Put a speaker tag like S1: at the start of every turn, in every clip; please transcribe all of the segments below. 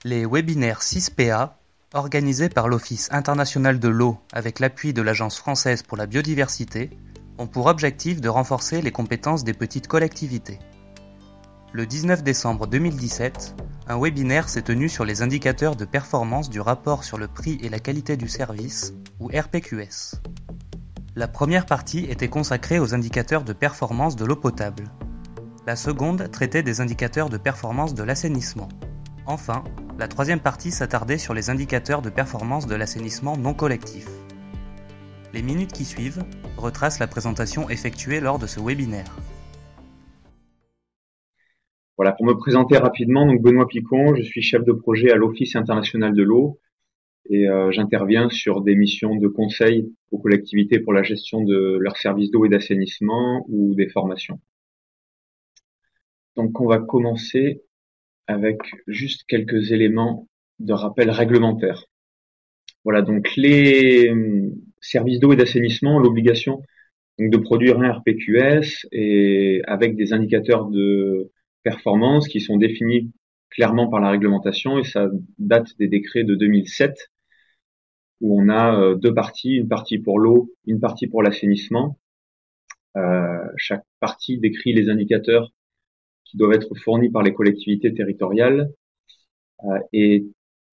S1: Les webinaires 6PA, organisés par l'Office international de l'eau avec l'appui de l'Agence française pour la biodiversité, ont pour objectif de renforcer les compétences des petites collectivités. Le 19 décembre 2017, un webinaire s'est tenu sur les indicateurs de performance du rapport sur le prix et la qualité du service, ou RPQS. La première partie était consacrée aux indicateurs de performance de l'eau potable. La seconde traitait des indicateurs de performance de l'assainissement. Enfin, la troisième partie s'attardait sur les indicateurs de performance de l'assainissement non collectif. Les minutes qui suivent retracent la présentation effectuée lors de ce webinaire.
S2: Voilà, pour me présenter rapidement, donc Benoît Picon, je suis chef de projet à l'Office international de l'eau et j'interviens sur des missions de conseil aux collectivités pour la gestion de leurs services d'eau et d'assainissement ou des formations. Donc on va commencer avec juste quelques éléments de rappel réglementaire. Voilà, donc les services d'eau et d'assainissement ont l'obligation donc de produire un RPQS et avec des indicateurs de performance qui sont définis clairement par la réglementation, et ça date des décrets de 2007 où on a deux parties, une partie pour l'eau, une partie pour l'assainissement. Chaque partie décrit les indicateurs qui doivent être fournis par les collectivités territoriales et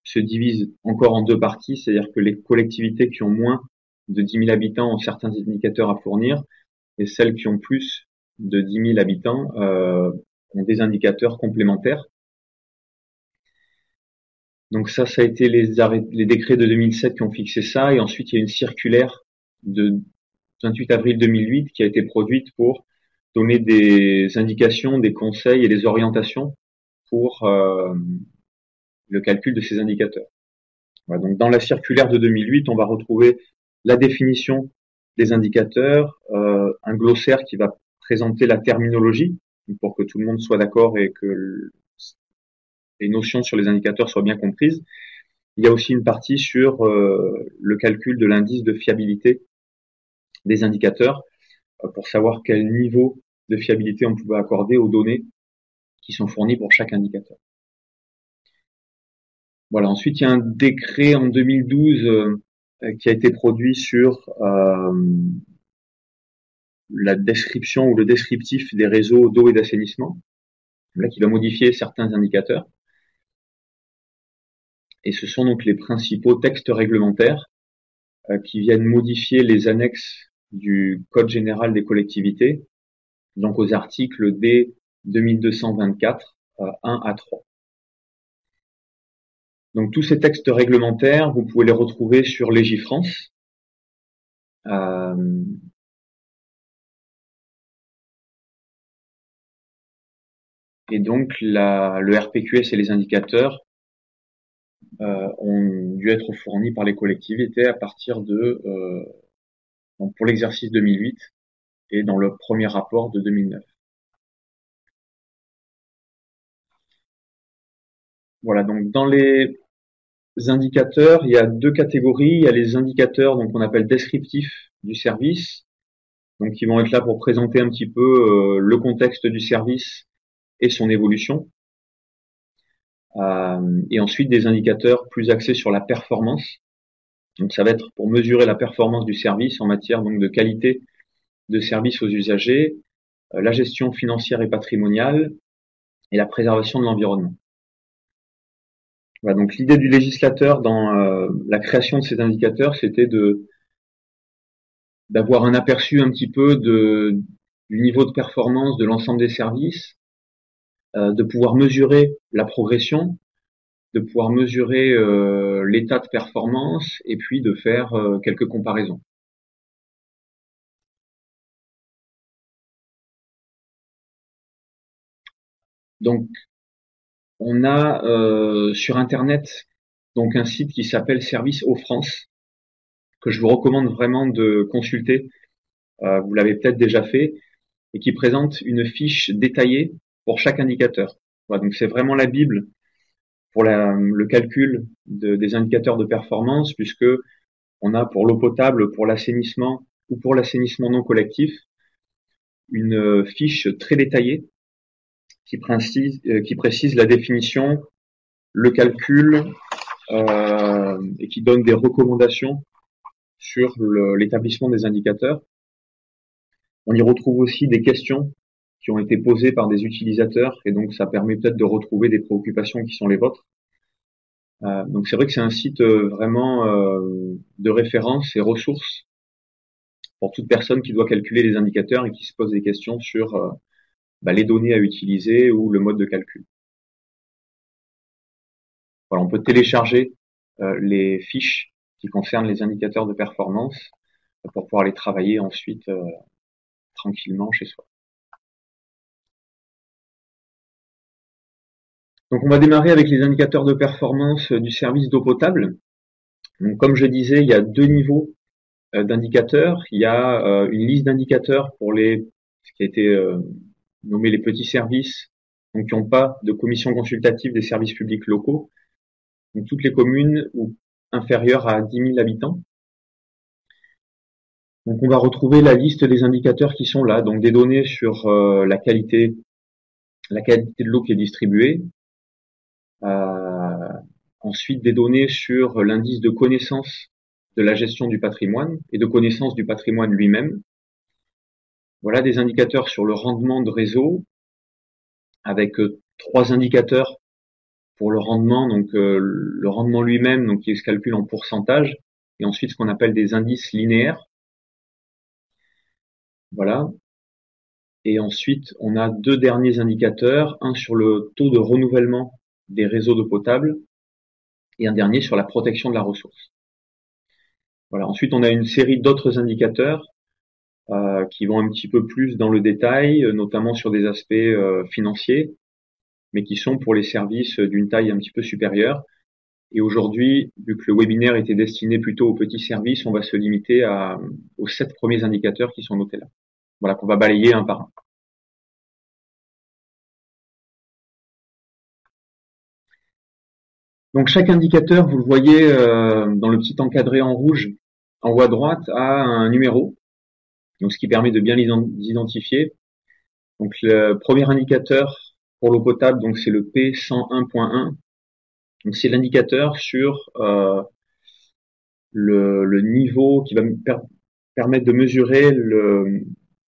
S2: se divise encore en deux parties, c'est-à-dire que les collectivités qui ont moins de 10 000 habitants ont certains indicateurs à fournir et celles qui ont plus de 10 000 habitants ont des indicateurs complémentaires. Donc ça a été les décrets de 2007 qui ont fixé ça, et ensuite il y a une circulaire de 28 avril 2008 qui a été produite pour donner des indications, des conseils et des orientations pour le calcul de ces indicateurs. Voilà, donc dans la circulaire de 2008, on va retrouver la définition des indicateurs, un glossaire qui va présenter la terminologie pour que tout le monde soit d'accord et que les notions sur les indicateurs soient bien comprises. Il y a aussi une partie sur le calcul de l'indice de fiabilité des indicateurs pour savoir quel niveau de fiabilité on pouvait accorder aux données qui sont fournies pour chaque indicateur. Voilà. Ensuite, il y a un décret en 2012 qui a été produit sur la description ou le descriptif des réseaux d'eau et d'assainissement, là qui va modifier certains indicateurs. Et ce sont donc les principaux textes réglementaires qui viennent modifier les annexes du Code général des collectivités, donc aux articles D 2224 1 à 3. Donc tous ces textes réglementaires, vous pouvez les retrouver sur Légifrance. Et donc le RPQS et les indicateurs ont dû être fournis par les collectivités à partir de donc pour l'exercice 2008 et dans le premier rapport de 2009. Voilà, donc dans les indicateurs, il y a deux catégories. Il y a les indicateurs donc on appelle descriptifs du service, donc qui vont être là pour présenter un petit peu le contexte du service et son évolution. Et ensuite des indicateurs plus axés sur la performance. Donc ça va être pour mesurer la performance du service en matière donc de qualité de service aux usagers, la gestion financière et patrimoniale et la préservation de l'environnement. Voilà, donc l'idée du législateur dans la création de ces indicateurs, c'était d'avoir un aperçu un petit peu du niveau de performance de l'ensemble des services, de pouvoir mesurer la progression, de pouvoir mesurer l'état de performance et puis de faire quelques comparaisons. Donc, on a sur Internet donc un site qui s'appelle Service Eau France, que je vous recommande vraiment de consulter. Vous l'avez peut-être déjà fait, et qui présente une fiche détaillée pour chaque indicateur. Voilà, donc c'est vraiment la Bible pour le calcul des indicateurs de performance, puisque on a pour l'eau potable, pour l'assainissement ou pour l'assainissement non collectif, une fiche très détaillée qui précise la définition le calcul et qui donne des recommandations sur l'établissement des indicateurs. On y retrouve aussi des questions qui ont été posées par des utilisateurs et donc ça permet peut-être de retrouver des préoccupations qui sont les vôtres. Donc c'est vrai que c'est un site vraiment de référence et ressources pour toute personne qui doit calculer les indicateurs et qui se pose des questions sur les données à utiliser ou le mode de calcul. Voilà, on peut télécharger les fiches qui concernent les indicateurs de performance pour pouvoir les travailler ensuite tranquillement chez soi. Donc on va démarrer avec les indicateurs de performance du service d'eau potable. Donc comme je disais, il y a deux niveaux d'indicateurs. Il y a une liste d'indicateurs pour ce qui a été nommé les petits services, donc qui n'ont pas de commission consultative des services publics locaux. Donc toutes les communes ou inférieures à 10 000 habitants. Donc on va retrouver la liste des indicateurs qui sont là, donc des données sur la qualité de l'eau qui est distribuée. Ensuite des données sur l'indice de connaissance de la gestion du patrimoine et de connaissance du patrimoine lui-même. Voilà des indicateurs sur le rendement de réseau avec trois indicateurs pour le rendement, donc le rendement lui-même, donc qui se calcule en pourcentage, et ensuite ce qu'on appelle des indices linéaires. Voilà. Et ensuite, on a deux derniers indicateurs, un sur le taux de renouvellement des réseaux d'eau potable et un dernier sur la protection de la ressource. Voilà. Ensuite, on a une série d'autres indicateurs qui vont un petit peu plus dans le détail, notamment sur des aspects financiers, mais qui sont pour les services d'une taille un petit peu supérieure. Et aujourd'hui, vu que le webinaire était destiné plutôt aux petits services, on va se limiter aux 7 premiers indicateurs qui sont notés là. Voilà, qu'on va balayer un par un. Donc chaque indicateur, vous le voyez dans le petit encadré en rouge en haut à droite, a un numéro, donc ce qui permet de bien les identifier. Donc le premier indicateur pour l'eau potable, donc c'est le P101.1. Donc c'est l'indicateur sur le niveau qui va permettre de mesurer le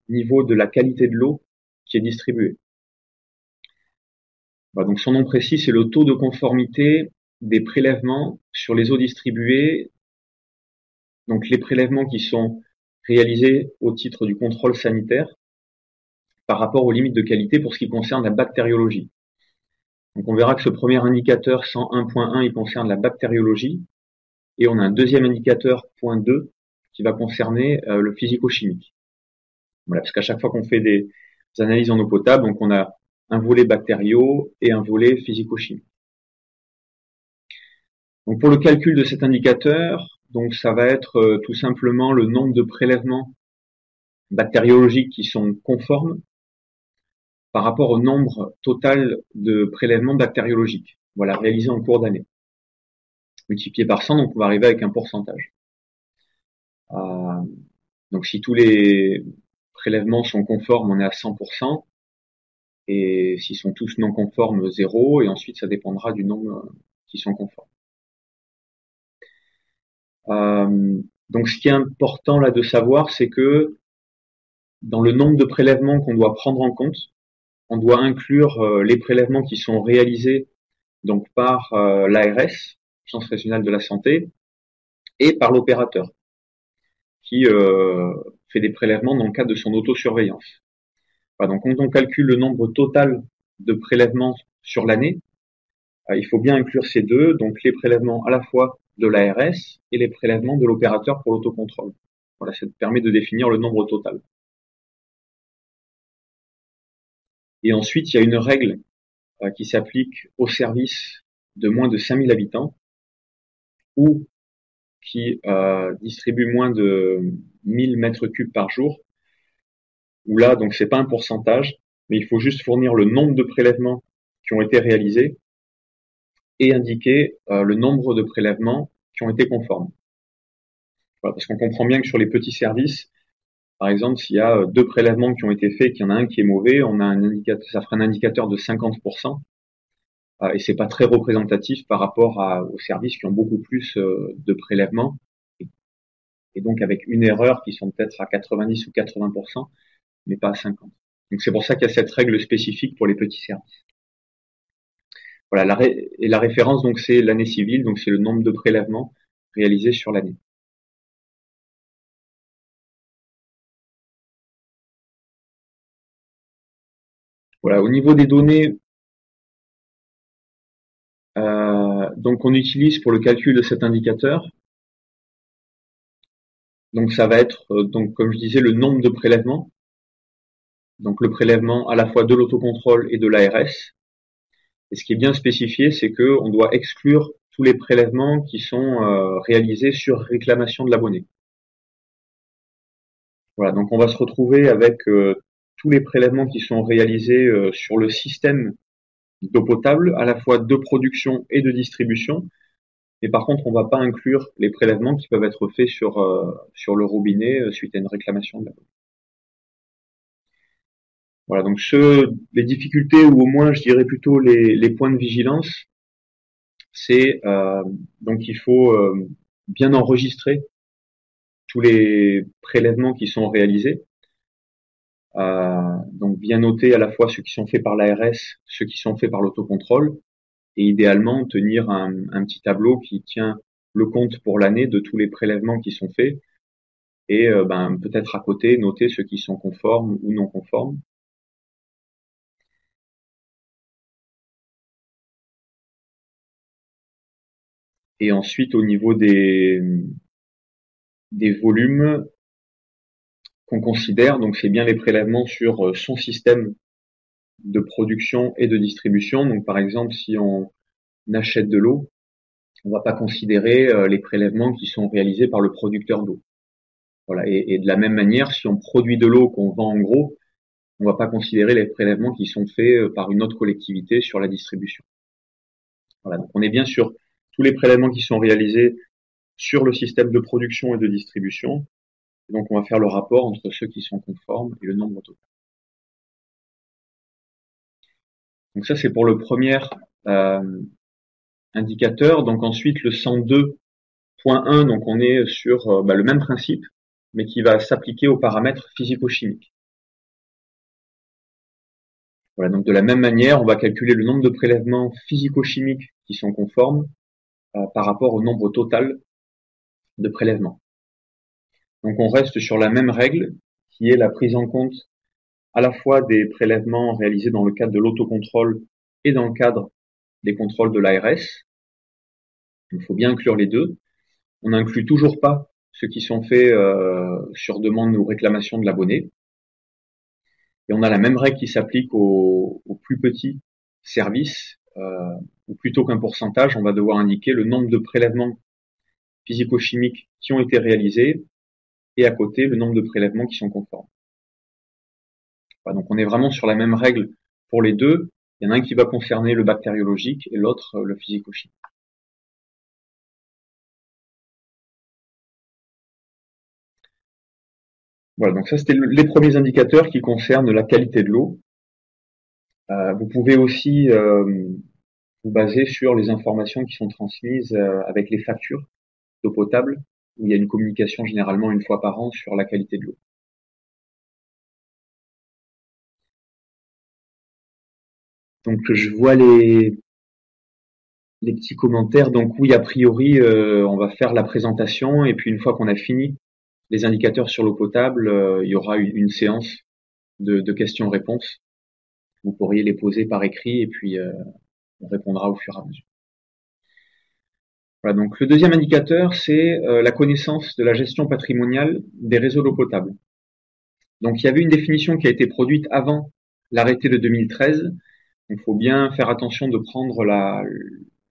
S2: niveau de la qualité de l'eau qui est distribuée. Voilà, donc son nom précis, c'est le taux de conformité des prélèvements sur les eaux distribuées. Donc les prélèvements qui sont réalisés au titre du contrôle sanitaire par rapport aux limites de qualité pour ce qui concerne la bactériologie. Donc on verra que ce premier indicateur 101.1, il concerne la bactériologie, et on a un deuxième indicateur point 2 qui va concerner le physico-chimique. Voilà, parce qu'à chaque fois qu'on fait des analyses en eau potable, donc on a un volet bactériaux et un volet physico-chimique. Donc pour le calcul de cet indicateur, donc ça va être tout simplement le nombre de prélèvements bactériologiques qui sont conformes par rapport au nombre total de prélèvements bactériologiques, voilà, réalisés en cours d'année. Multiplié par 100, donc on va arriver avec un pourcentage. Donc si tous les prélèvements sont conformes, on est à 100%, et s'ils sont tous non conformes, 0, et ensuite ça dépendra du nombre qui sont conformes. Donc ce qui est important là de savoir, c'est que dans le nombre de prélèvements qu'on doit prendre en compte, on doit inclure les prélèvements qui sont réalisés donc par l'ARS, Agence régionale de la santé, et par l'opérateur, qui fait des prélèvements dans le cadre de son autosurveillance. Voilà, donc quand on calcule le nombre total de prélèvements sur l'année, il faut bien inclure ces deux, donc les prélèvements à la fois de l'ARS et les prélèvements de l'opérateur pour l'autocontrôle. Voilà, ça permet de définir le nombre total. Et ensuite, il y a une règle qui s'applique aux services de moins de 5000 habitants ou qui distribuent moins de 1000 mètres cubes par jour, où là, donc c'est pas un pourcentage, mais il faut juste fournir le nombre de prélèvements qui ont été réalisés et indiquer le nombre de prélèvements qui ont été conformes. Voilà, parce qu'on comprend bien que sur les petits services, par exemple, s'il y a deux prélèvements qui ont été faits et qu'il y en a un qui est mauvais, on a un indicateur, ça fera un indicateur de 50%. et c'est pas très représentatif par rapport aux services qui ont beaucoup plus de prélèvements, et donc avec une erreur qui sont peut-être à 90 ou 80%, mais pas à 50. Donc c'est pour ça qu'il y a cette règle spécifique pour les petits services. Voilà, et la référence, donc, c'est l'année civile, donc c'est le nombre de prélèvements réalisés sur l'année. Voilà, au niveau des données, donc on utilise pour le calcul de cet indicateur, donc ça va être, donc comme je disais, le nombre de prélèvements, donc le prélèvement à la fois de l'autocontrôle et de l'ARS. Et ce qui est bien spécifié, c'est que on doit exclure tous les prélèvements qui sont réalisés sur réclamation de l'abonné. Voilà, donc on va se retrouver avec tous les prélèvements qui sont réalisés sur le système d'eau potable, à la fois de production et de distribution. Et par contre, on ne va pas inclure les prélèvements qui peuvent être faits sur le robinet suite à une réclamation de l'abonné. Voilà, donc les difficultés, ou au moins je dirais plutôt les points de vigilance, c'est donc il faut bien enregistrer tous les prélèvements qui sont réalisés, donc bien noter à la fois ceux qui sont faits par l'ARS, ceux qui sont faits par l'autocontrôle, et idéalement tenir un petit tableau qui tient le compte pour l'année de tous les prélèvements qui sont faits, et peut-être à côté noter ceux qui sont conformes ou non conformes. Et ensuite, au niveau des volumes qu'on considère, donc c'est bien les prélèvements sur son système de production et de distribution. Donc par exemple, si on achète de l'eau, on va pas considérer les prélèvements qui sont réalisés par le producteur d'eau. Voilà. Et de la même manière, si on produit de l'eau qu'on vend en gros, on va pas considérer les prélèvements qui sont faits par une autre collectivité sur la distribution. Voilà. Donc on est bien sur tous les prélèvements qui sont réalisés sur le système de production et de distribution. Et donc on va faire le rapport entre ceux qui sont conformes et le nombre total. Donc ça c'est pour le premier indicateur. Donc ensuite le 102.1, donc on est sur le même principe, mais qui va s'appliquer aux paramètres physico-chimiques. Voilà, donc de la même manière, on va calculer le nombre de prélèvements physico-chimiques qui sont conformes par rapport au nombre total de prélèvements. Donc on reste sur la même règle, qui est la prise en compte à la fois des prélèvements réalisés dans le cadre de l'autocontrôle et dans le cadre des contrôles de l'ARS. Il faut bien inclure les deux. On n'inclut toujours pas ceux qui sont faits sur demande ou réclamation de l'abonné. Et on a la même règle qui s'applique aux plus petits services, où plutôt qu'un pourcentage, on va devoir indiquer le nombre de prélèvements physico-chimiques qui ont été réalisés et à côté le nombre de prélèvements qui sont conformes. Voilà, donc on est vraiment sur la même règle pour les deux. Il y en a un qui va concerner le bactériologique et l'autre le physico-chimique. Voilà, donc ça c'était les premiers indicateurs qui concernent la qualité de l'eau. Vous pouvez aussi vous baser sur les informations qui sont transmises avec les factures d'eau potable, où il y a une communication généralement une fois par an sur la qualité de l'eau. Donc je vois les petits commentaires. Donc oui, a priori, on va faire la présentation, et puis une fois qu'on a fini les indicateurs sur l'eau potable, il y aura une séance de questions-réponses. Vous pourriez les poser par écrit, et puis on répondra au fur et à mesure. Voilà, donc le deuxième indicateur, c'est la connaissance de la gestion patrimoniale des réseaux d'eau potable. Donc il y avait une définition qui a été produite avant l'arrêté de 2013. Il faut bien faire attention de prendre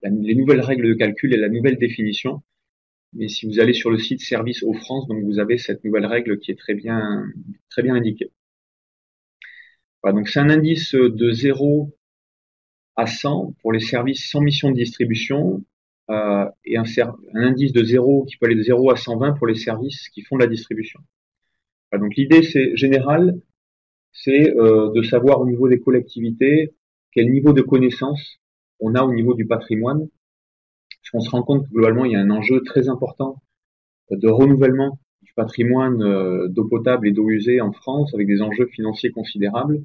S2: les nouvelles règles de calcul et la nouvelle définition. Mais si vous allez sur le site Service Eau France, donc vous avez cette nouvelle règle qui est très bien indiquée. Voilà, donc c'est un indice de 0 à 100 pour les services sans mission de distribution, et un indice de 0 qui peut aller de 0 à 120 pour les services qui font de la distribution. Voilà, donc l'idée générale, c'est de savoir au niveau des collectivités quel niveau de connaissance on a au niveau du patrimoine, parce qu'on se rend compte que globalement, il y a un enjeu très important de renouvellement du patrimoine d'eau potable et d'eau usée en France, avec des enjeux financiers considérables.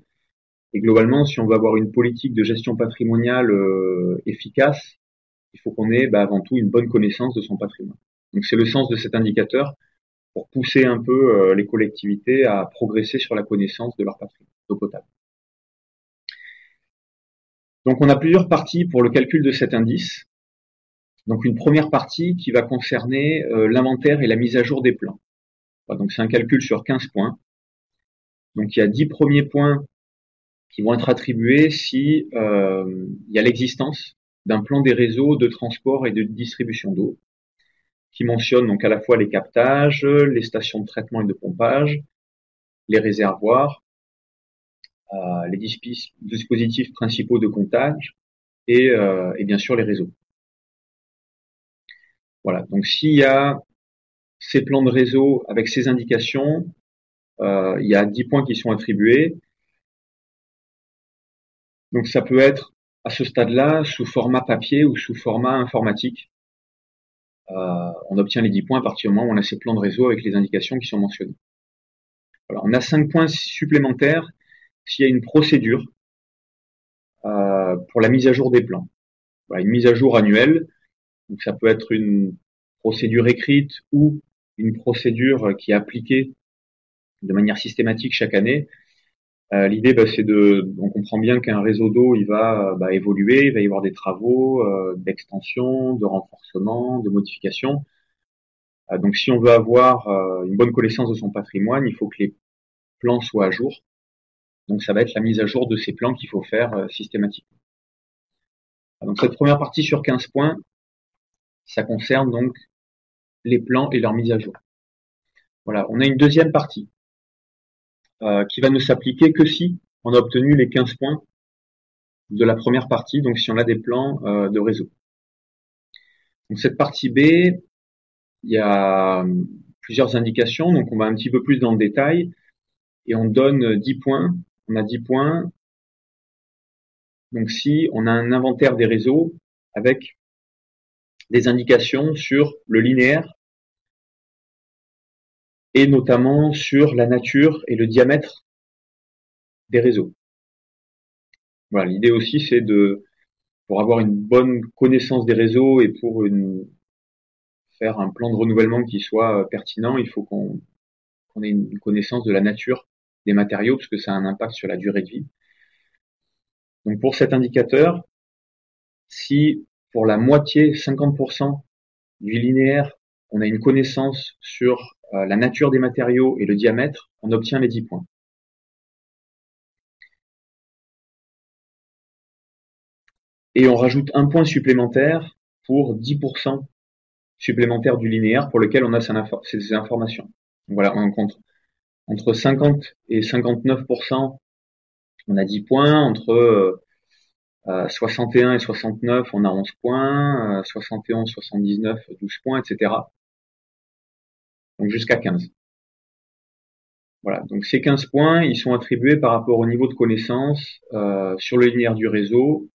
S2: Et globalement, si on veut avoir une politique de gestion patrimoniale efficace, il faut qu'on ait avant tout une bonne connaissance de son patrimoine. Donc c'est le sens de cet indicateur pour pousser un peu les collectivités à progresser sur la connaissance de leur patrimoine d'eau potable. Donc on a plusieurs parties pour le calcul de cet indice. Donc une première partie qui va concerner l'inventaire et la mise à jour des plans. Donc c'est un calcul sur 15 points. Donc il y a 10 premiers points qui vont être attribués si il y a l'existence d'un plan des réseaux de transport et de distribution d'eau, qui mentionne donc à la fois les captages, les stations de traitement et de pompage, les réservoirs, les dispositifs principaux de comptage et bien sûr les réseaux. Voilà. Donc s'il y a ces plans de réseau avec ces indications, il y a 10 points qui sont attribués. Donc ça peut être à ce stade-là sous format papier ou sous format informatique. On obtient les 10 points à partir du moment où on a ces plans de réseau avec les indications qui sont mentionnées. Voilà. On a 5 points supplémentaires s'il y a une procédure pour la mise à jour des plans. Voilà, une mise à jour annuelle, donc ça peut être une procédure écrite ou une procédure qui est appliquée de manière systématique chaque année. L'idée, c'est on comprend bien qu'un réseau d'eau, il va évoluer, il va y avoir des travaux d'extension, de renforcement, de modification. Donc si on veut avoir une bonne connaissance de son patrimoine, il faut que les plans soient à jour. Donc ça va être la mise à jour de ces plans qu'il faut faire systématiquement. Donc cette première partie sur 15 points, ça concerne donc les plans et leur mise à jour. Voilà, on a une deuxième partie qui va ne s'appliquer que si on a obtenu les 15 points de la première partie, donc si on a des plans de réseau. Donc cette partie B, il y a plusieurs indications, donc on va un petit peu plus dans le détail, et on donne 10 points. On a 10 points. Donc si on a un inventaire des réseaux avec des indications sur le linéaire et notamment sur la nature et le diamètre des réseaux. Voilà, l'idée aussi c'est pour avoir une bonne connaissance des réseaux et pour faire un plan de renouvellement qui soit pertinent, il faut qu'on ait une connaissance de la nature des matériaux parce que ça a un impact sur la durée de vie. Donc pour cet indicateur, si pour la moitié, 50% du linéaire, on a une connaissance sur la nature des matériaux et le diamètre, on obtient les 10 points. Et on rajoute un point supplémentaire pour 10% supplémentaire du linéaire pour lequel on a ces informations. Donc voilà, on compte entre 50 et 59%, on a 10 points, entre 61 et 69, on a 11 points, 71, 79, 12 points, etc. Donc jusqu'à 15. Voilà, donc ces 15 points, ils sont attribués par rapport au niveau de connaissance sur le linéaire du réseau,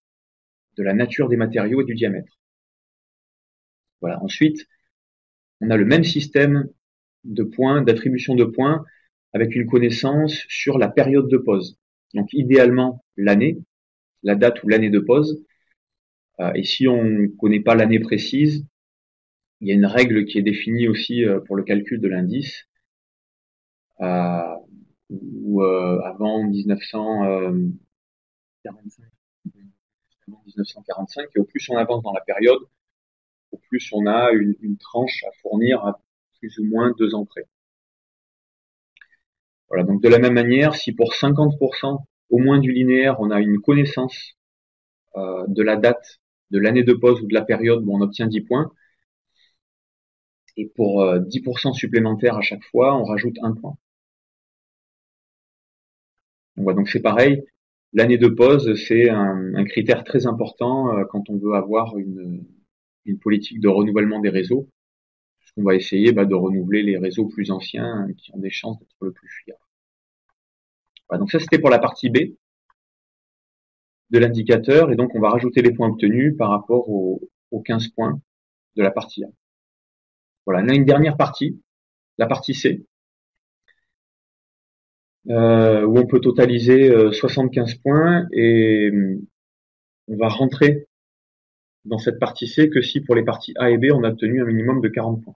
S2: de la nature des matériaux et du diamètre. Voilà. Ensuite, on a le même système de points, d'attribution de points, avec une connaissance sur la période de pause. Donc idéalement l'année, la date ou l'année de pause. Et si on ne connaît pas l'année précise, il y a une règle qui est définie aussi pour le calcul de l'indice, où avant 1945, et au plus on avance dans la période, au plus on a une tranche à fournir à plus ou moins 2 ans près. Voilà, donc de la même manière, si pour 50% au moins du linéaire, on a une connaissance de la date, de l'année de pause ou de la période où on obtient 10 points, et pour 10% supplémentaires à chaque fois, on rajoute 1 point. Donc, voilà, donc c'est pareil, l'année de pause, c'est un critère très important quand on veut avoir une politique de renouvellement des réseaux, puisqu'on va essayer de renouveler les réseaux plus anciens qui ont des chances d'être le plus fiables. Voilà, donc ça c'était pour la partie B. de l'indicateur, et donc on va rajouter les points obtenus par rapport aux 15 points de la partie A. Voilà, on a une dernière partie, la partie C, où on peut totaliser 75 points, et on va rentrer dans cette partie C que si pour les parties A et B, on a obtenu un minimum de 40 points.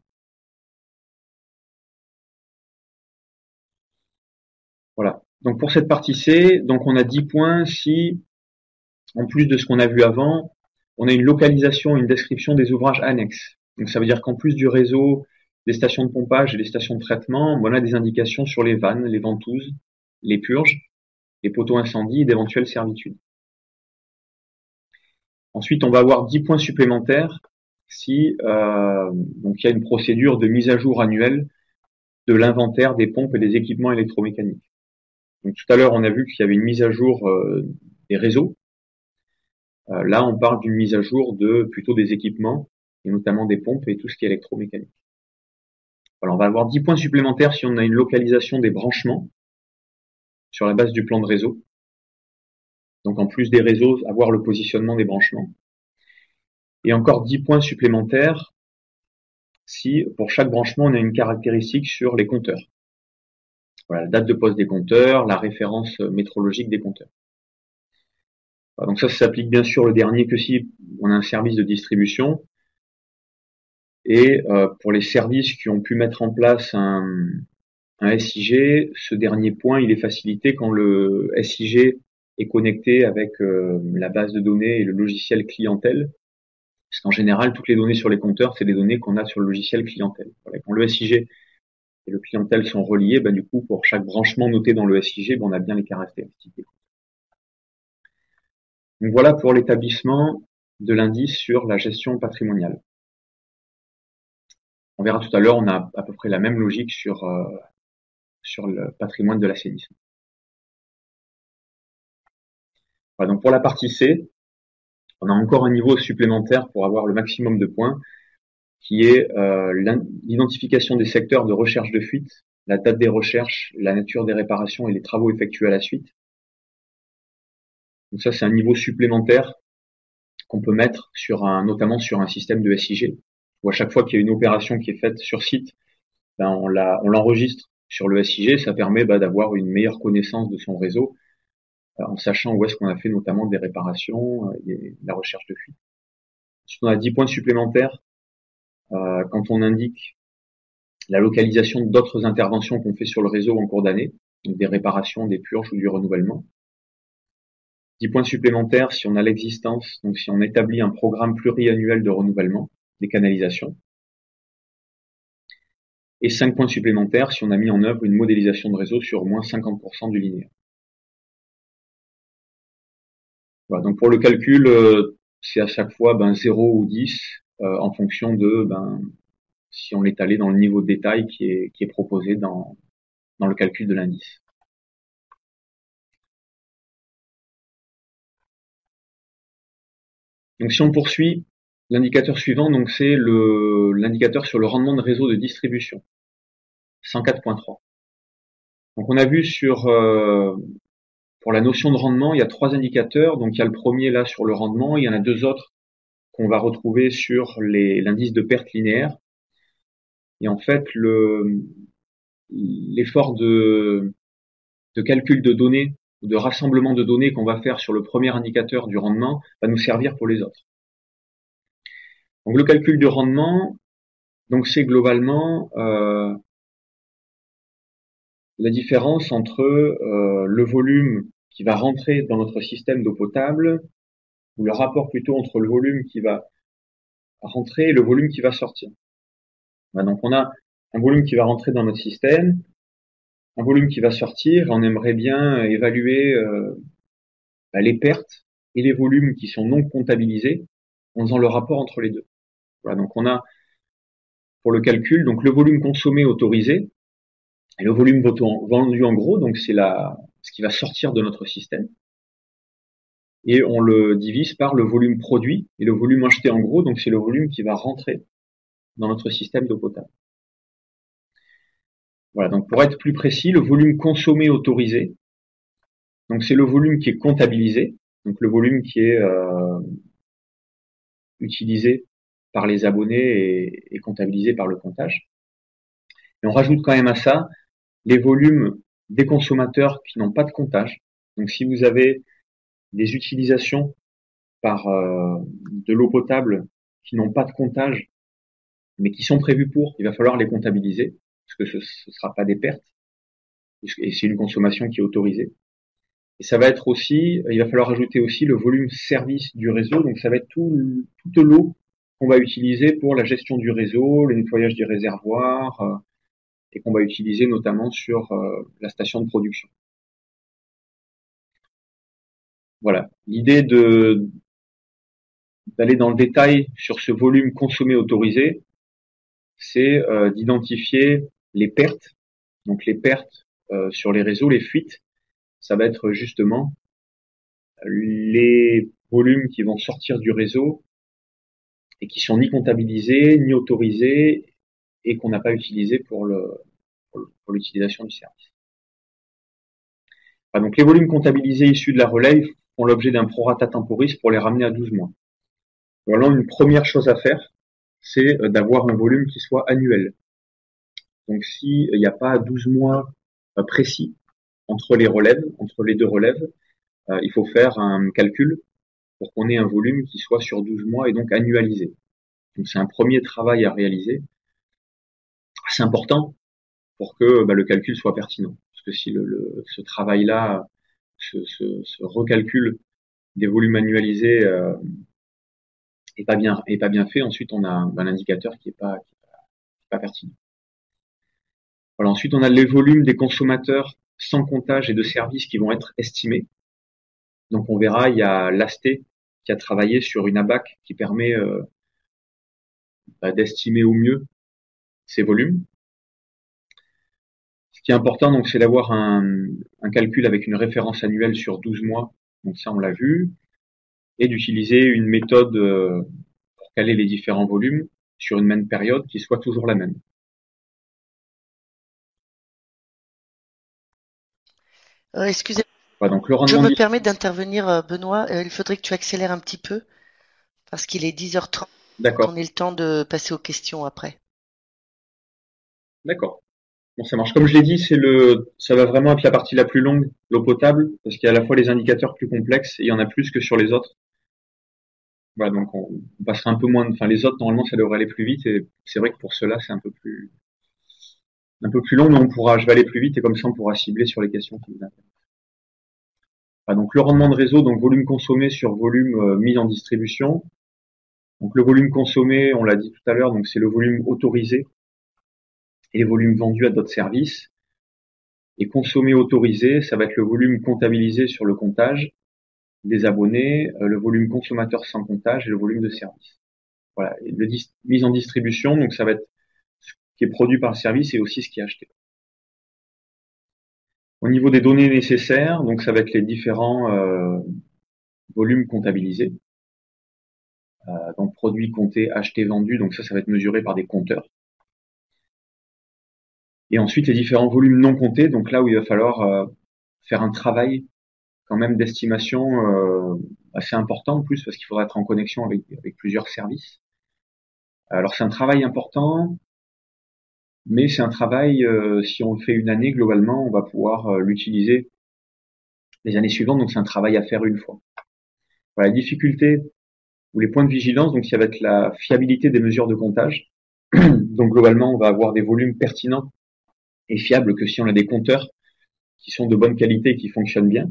S2: Voilà. Donc pour cette partie C, donc on a 10 points si, en plus de ce qu'on a vu avant, on a une localisation, une description des ouvrages annexes. Donc ça veut dire qu'en plus du réseau, des stations de pompage et des stations de traitement, on a des indications sur les vannes, les ventouses, les purges, les poteaux incendies et d'éventuelles servitudes. Ensuite, on va avoir 10 points supplémentaires si donc il y a une procédure de mise à jour annuelle de l'inventaire des pompes et des équipements électromécaniques. Donc tout à l'heure, on a vu qu'il y avait une mise à jour des réseaux. Là, on parle d'une mise à jour de plutôt des équipements, et notamment des pompes et tout ce qui est électromécanique. Voilà, on va avoir 10 points supplémentaires si on a une localisation des branchements sur la base du plan de réseau. Donc en plus des réseaux, avoir le positionnement des branchements. Et encore 10 points supplémentaires si pour chaque branchement, on a une caractéristique sur les compteurs. Voilà, la date de poste des compteurs, la référence métrologique des compteurs. Voilà, donc ça s'applique bien sûr le dernier que si on a un service de distribution. Et pour les services qui ont pu mettre en place un SIG, ce dernier point, il est facilité quand le SIG est connecté avec la base de données et le logiciel clientèle. Parce qu'en général, toutes les données sur les compteurs, c'est des données qu'on a sur le logiciel clientèle. Voilà, quand le SIG et le clientèle sont reliés, du coup, pour chaque branchement noté dans le SIG, on a bien les caractéristiques. Donc voilà pour l'établissement de l'indice sur la gestion patrimoniale. On verra tout à l'heure, on a à peu près la même logique sur le patrimoine de l'assainissement. Voilà, donc pour la partie C, on a encore un niveau supplémentaire pour avoir le maximum de points, qui est l'identification des secteurs de recherche de fuite, la date des recherches, la nature des réparations et les travaux effectués à la suite. Donc ça, c'est un niveau supplémentaire qu'on peut mettre notamment sur un système de SIG, où à chaque fois qu'il y a une opération qui est faite sur site, on l'enregistre sur le SIG. Ça permet d'avoir une meilleure connaissance de son réseau, en sachant où est-ce qu'on a fait notamment des réparations et la recherche de fuite. Ensuite, on a 10 points supplémentaires quand on indique la localisation d'autres interventions qu'on fait sur le réseau en cours d'année, donc des réparations, des purges ou du renouvellement. 10 points supplémentaires si on a l'existence, donc si on établit un programme pluriannuel de renouvellement des canalisations. Et 5 points supplémentaires si on a mis en œuvre une modélisation de réseau sur au moins 50% du linéaire. Voilà, donc pour le calcul, c'est à chaque fois 0 ou 10 en fonction de si on est allé dans le niveau de détail qui est proposé dans le calcul de l'indice. Donc si on poursuit, l'indicateur suivant, donc c'est l'indicateur sur le rendement de réseau de distribution, 104.3. Donc on a vu pour la notion de rendement, il y a 3 indicateurs. Donc il y a le premier là sur le rendement, il y en a 2 autres qu'on va retrouver sur l'indice de perte linéaire. Et en fait, l'effort de calcul de données, de rassemblement de données qu'on va faire sur le premier indicateur du rendement va nous servir pour les autres. Donc le calcul du rendement, donc c'est globalement la différence entre le volume qui va rentrer dans notre système d'eau potable, ou le rapport plutôt entre le volume qui va rentrer et le volume qui va sortir. Donc on a un volume qui va rentrer dans notre système, un volume qui va sortir. On aimerait bien évaluer les pertes et les volumes qui sont non comptabilisés en faisant le rapport entre les deux. Voilà, donc on a pour le calcul donc le volume consommé autorisé et le volume vendu en gros, donc c'est ce qui va sortir de notre système. Et on le divise par le volume produit et le volume acheté en gros, donc c'est le volume qui va rentrer dans notre système d'eau potable. Voilà, donc pour être plus précis, le volume consommé autorisé, donc c'est le volume qui est comptabilisé, donc le volume qui est utilisé par les abonnés et comptabilisé par le comptage. Et on rajoute quand même à ça les volumes des consommateurs qui n'ont pas de comptage. Donc si vous avez des utilisations par de l'eau potable qui n'ont pas de comptage, mais qui sont prévues pour, il va falloir les comptabiliser, parce que ce ne sera pas des pertes, et c'est une consommation qui est autorisée. Et ça va être aussi, il va falloir ajouter aussi le volume service du réseau, donc ça va être toute l'eau qu'on va utiliser pour la gestion du réseau, le nettoyage des réservoirs, et qu'on va utiliser notamment sur la station de production. Voilà. L'idée d'aller dans le détail sur ce volume consommé autorisé, c'est d'identifier les pertes. Donc les pertes sur les réseaux, les fuites, ça va être justement les volumes qui vont sortir du réseau et qui sont ni comptabilisés, ni autorisés, et qu'on n'a pas utilisé pour l'utilisation du service. Donc les volumes comptabilisés issus de la relève font l'objet d'un prorata temporis pour les ramener à 12 mois. Voilà, une première chose à faire, c'est d'avoir un volume qui soit annuel. Donc s'il n'y a pas 12 mois précis entre les relèves, entre les deux relèves, il faut faire un calcul pour qu'on ait un volume qui soit sur 12 mois et donc annualisé. Donc c'est un premier travail à réaliser. C'est important pour que le calcul soit pertinent. Parce que si ce travail-là, ce recalcul des volumes annualisés est pas bien fait, ensuite on a un indicateur qui est pas pertinent. Voilà, ensuite on a les volumes des consommateurs sans comptage et de services qui vont être estimés. Donc on verra, il y a l'ASTE qui a travaillé sur une ABAC qui permet d'estimer au mieux ces volumes. Ce qui est important, donc, c'est d'avoir un calcul avec une référence annuelle sur 12 mois. Donc ça, on l'a vu. Et d'utiliser une méthode pour caler les différents volumes sur une même période qui soit toujours la même.
S3: Excusez-moi,
S2: Voilà, donc le
S3: je
S2: rendement
S3: me permets d'intervenir, Benoît. Il faudrait que tu accélères un petit peu parce qu'il est 10h30.
S2: D'accord,
S3: On ait le temps de passer aux questions après.
S2: d'accord. Bon, ça marche. Comme je l'ai dit, ça va vraiment être la partie la plus longue, l'eau potable, parce qu'il y a à la fois les indicateurs plus complexes et il y en a plus que sur les autres. Voilà, donc on passera un peu moins. Enfin, les autres normalement, ça devrait aller plus vite et c'est vrai que pour cela, c'est un peu plus long, mais je vais aller plus vite et comme ça, on pourra cibler sur les questions qui vous intéressent. Donc le rendement de réseau, donc volume consommé sur volume mis en distribution. Donc le volume consommé, on l'a dit tout à l'heure, donc c'est le volume autorisé et les volumes vendus à d'autres services. Et consommé autorisé, ça va être le volume comptabilisé sur le comptage des abonnés, le volume consommateur sans comptage et le volume de service. Voilà. Et mise en distribution, donc ça va être ce qui est produit par le service et aussi ce qui est acheté. Au niveau des données nécessaires, donc ça va être les différents volumes comptabilisés. Donc produits comptés, achetés, vendus, donc ça va être mesuré par des compteurs. Et ensuite les différents volumes non comptés, donc là où il va falloir faire un travail quand même d'estimation assez important en plus parce qu'il faudra être en connexion avec plusieurs services. Alors c'est un travail important, mais c'est un travail, si on le fait une année, globalement, on va pouvoir l'utiliser les années suivantes, donc c'est un travail à faire une fois. Voilà, la difficulté ou les points de vigilance, donc ça va être la fiabilité des mesures de comptage. Donc globalement, on va avoir des volumes pertinents et fiables que si on a des compteurs qui sont de bonne qualité et qui fonctionnent bien.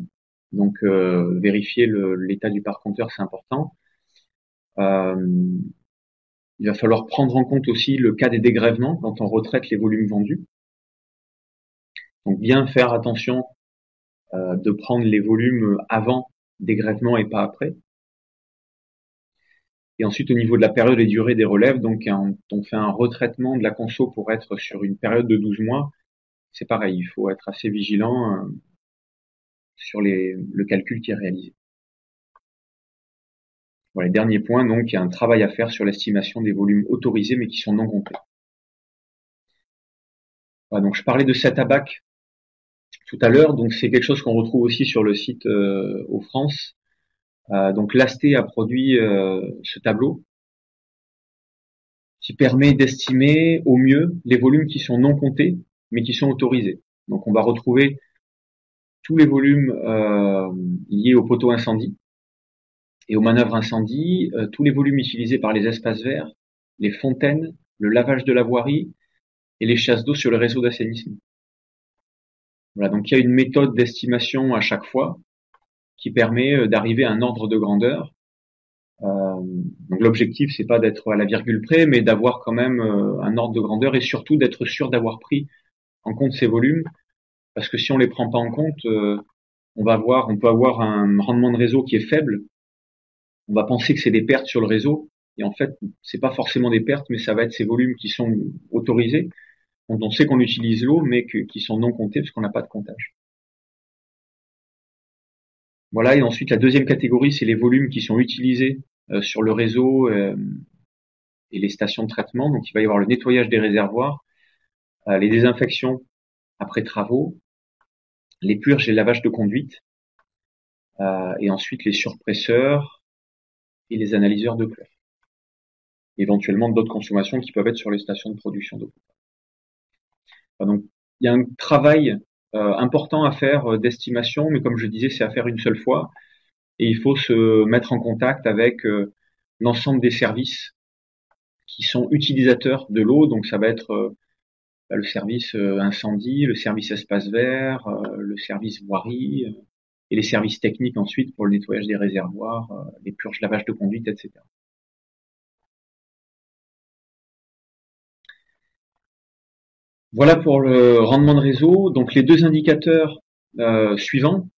S2: Donc vérifier l'état du parc compteur, c'est important. Il va falloir prendre en compte aussi le cas des dégrèvements quand on retraite les volumes vendus. Donc bien faire attention de prendre les volumes avant dégrèvement et pas après. Et ensuite au niveau de la période et durée des relèves, donc on fait un retraitement de la conso pour être sur une période de 12 mois. C'est pareil, il faut être assez vigilant sur le calcul qui est réalisé. Voilà, dernier point, donc il y a un travail à faire sur l'estimation des volumes autorisés mais qui sont non comptés. Voilà, donc je parlais de cette ABAC tout à l'heure, donc c'est quelque chose qu'on retrouve aussi sur le site Eau France. Donc l'AST a produit ce tableau qui permet d'estimer au mieux les volumes qui sont non comptés mais qui sont autorisés. Donc on va retrouver tous les volumes liés au poteau incendie et aux manœuvres incendie, tous les volumes utilisés par les espaces verts, les fontaines, le lavage de la voirie et les chasses d'eau sur le réseau d'assainissement. Voilà, donc il y a une méthode d'estimation à chaque fois qui permet d'arriver à un ordre de grandeur. Donc l'objectif, c'est pas d'être à la virgule près, mais d'avoir quand même un ordre de grandeur et surtout d'être sûr d'avoir pris en compte ces volumes, parce que si on les prend pas en compte, on peut avoir un rendement de réseau qui est faible. On va penser que c'est des pertes sur le réseau, et en fait, c'est pas forcément des pertes, mais ça va être ces volumes qui sont autorisés, dont on sait qu'on utilise l'eau, mais qui sont non comptés parce qu'on n'a pas de comptage. Voilà, et ensuite la deuxième catégorie, c'est les volumes qui sont utilisés sur le réseau et les stations de traitement. Donc il va y avoir le nettoyage des réservoirs, les désinfections après travaux, les purges et lavages de conduite, et ensuite les surpresseurs et les analyseurs de pleurs. Éventuellement d'autres consommations qui peuvent être sur les stations de production d'eau. Donc il y a un travail important à faire d'estimation, mais comme je disais, c'est à faire une seule fois, et il faut se mettre en contact avec l'ensemble des services qui sont utilisateurs de l'eau. Donc ça va être le service incendie, le service espace vert, le service voirie, et les services techniques ensuite pour le nettoyage des réservoirs, les purges, lavage de conduite, etc. Voilà pour le rendement de réseau. Donc les deux indicateurs suivants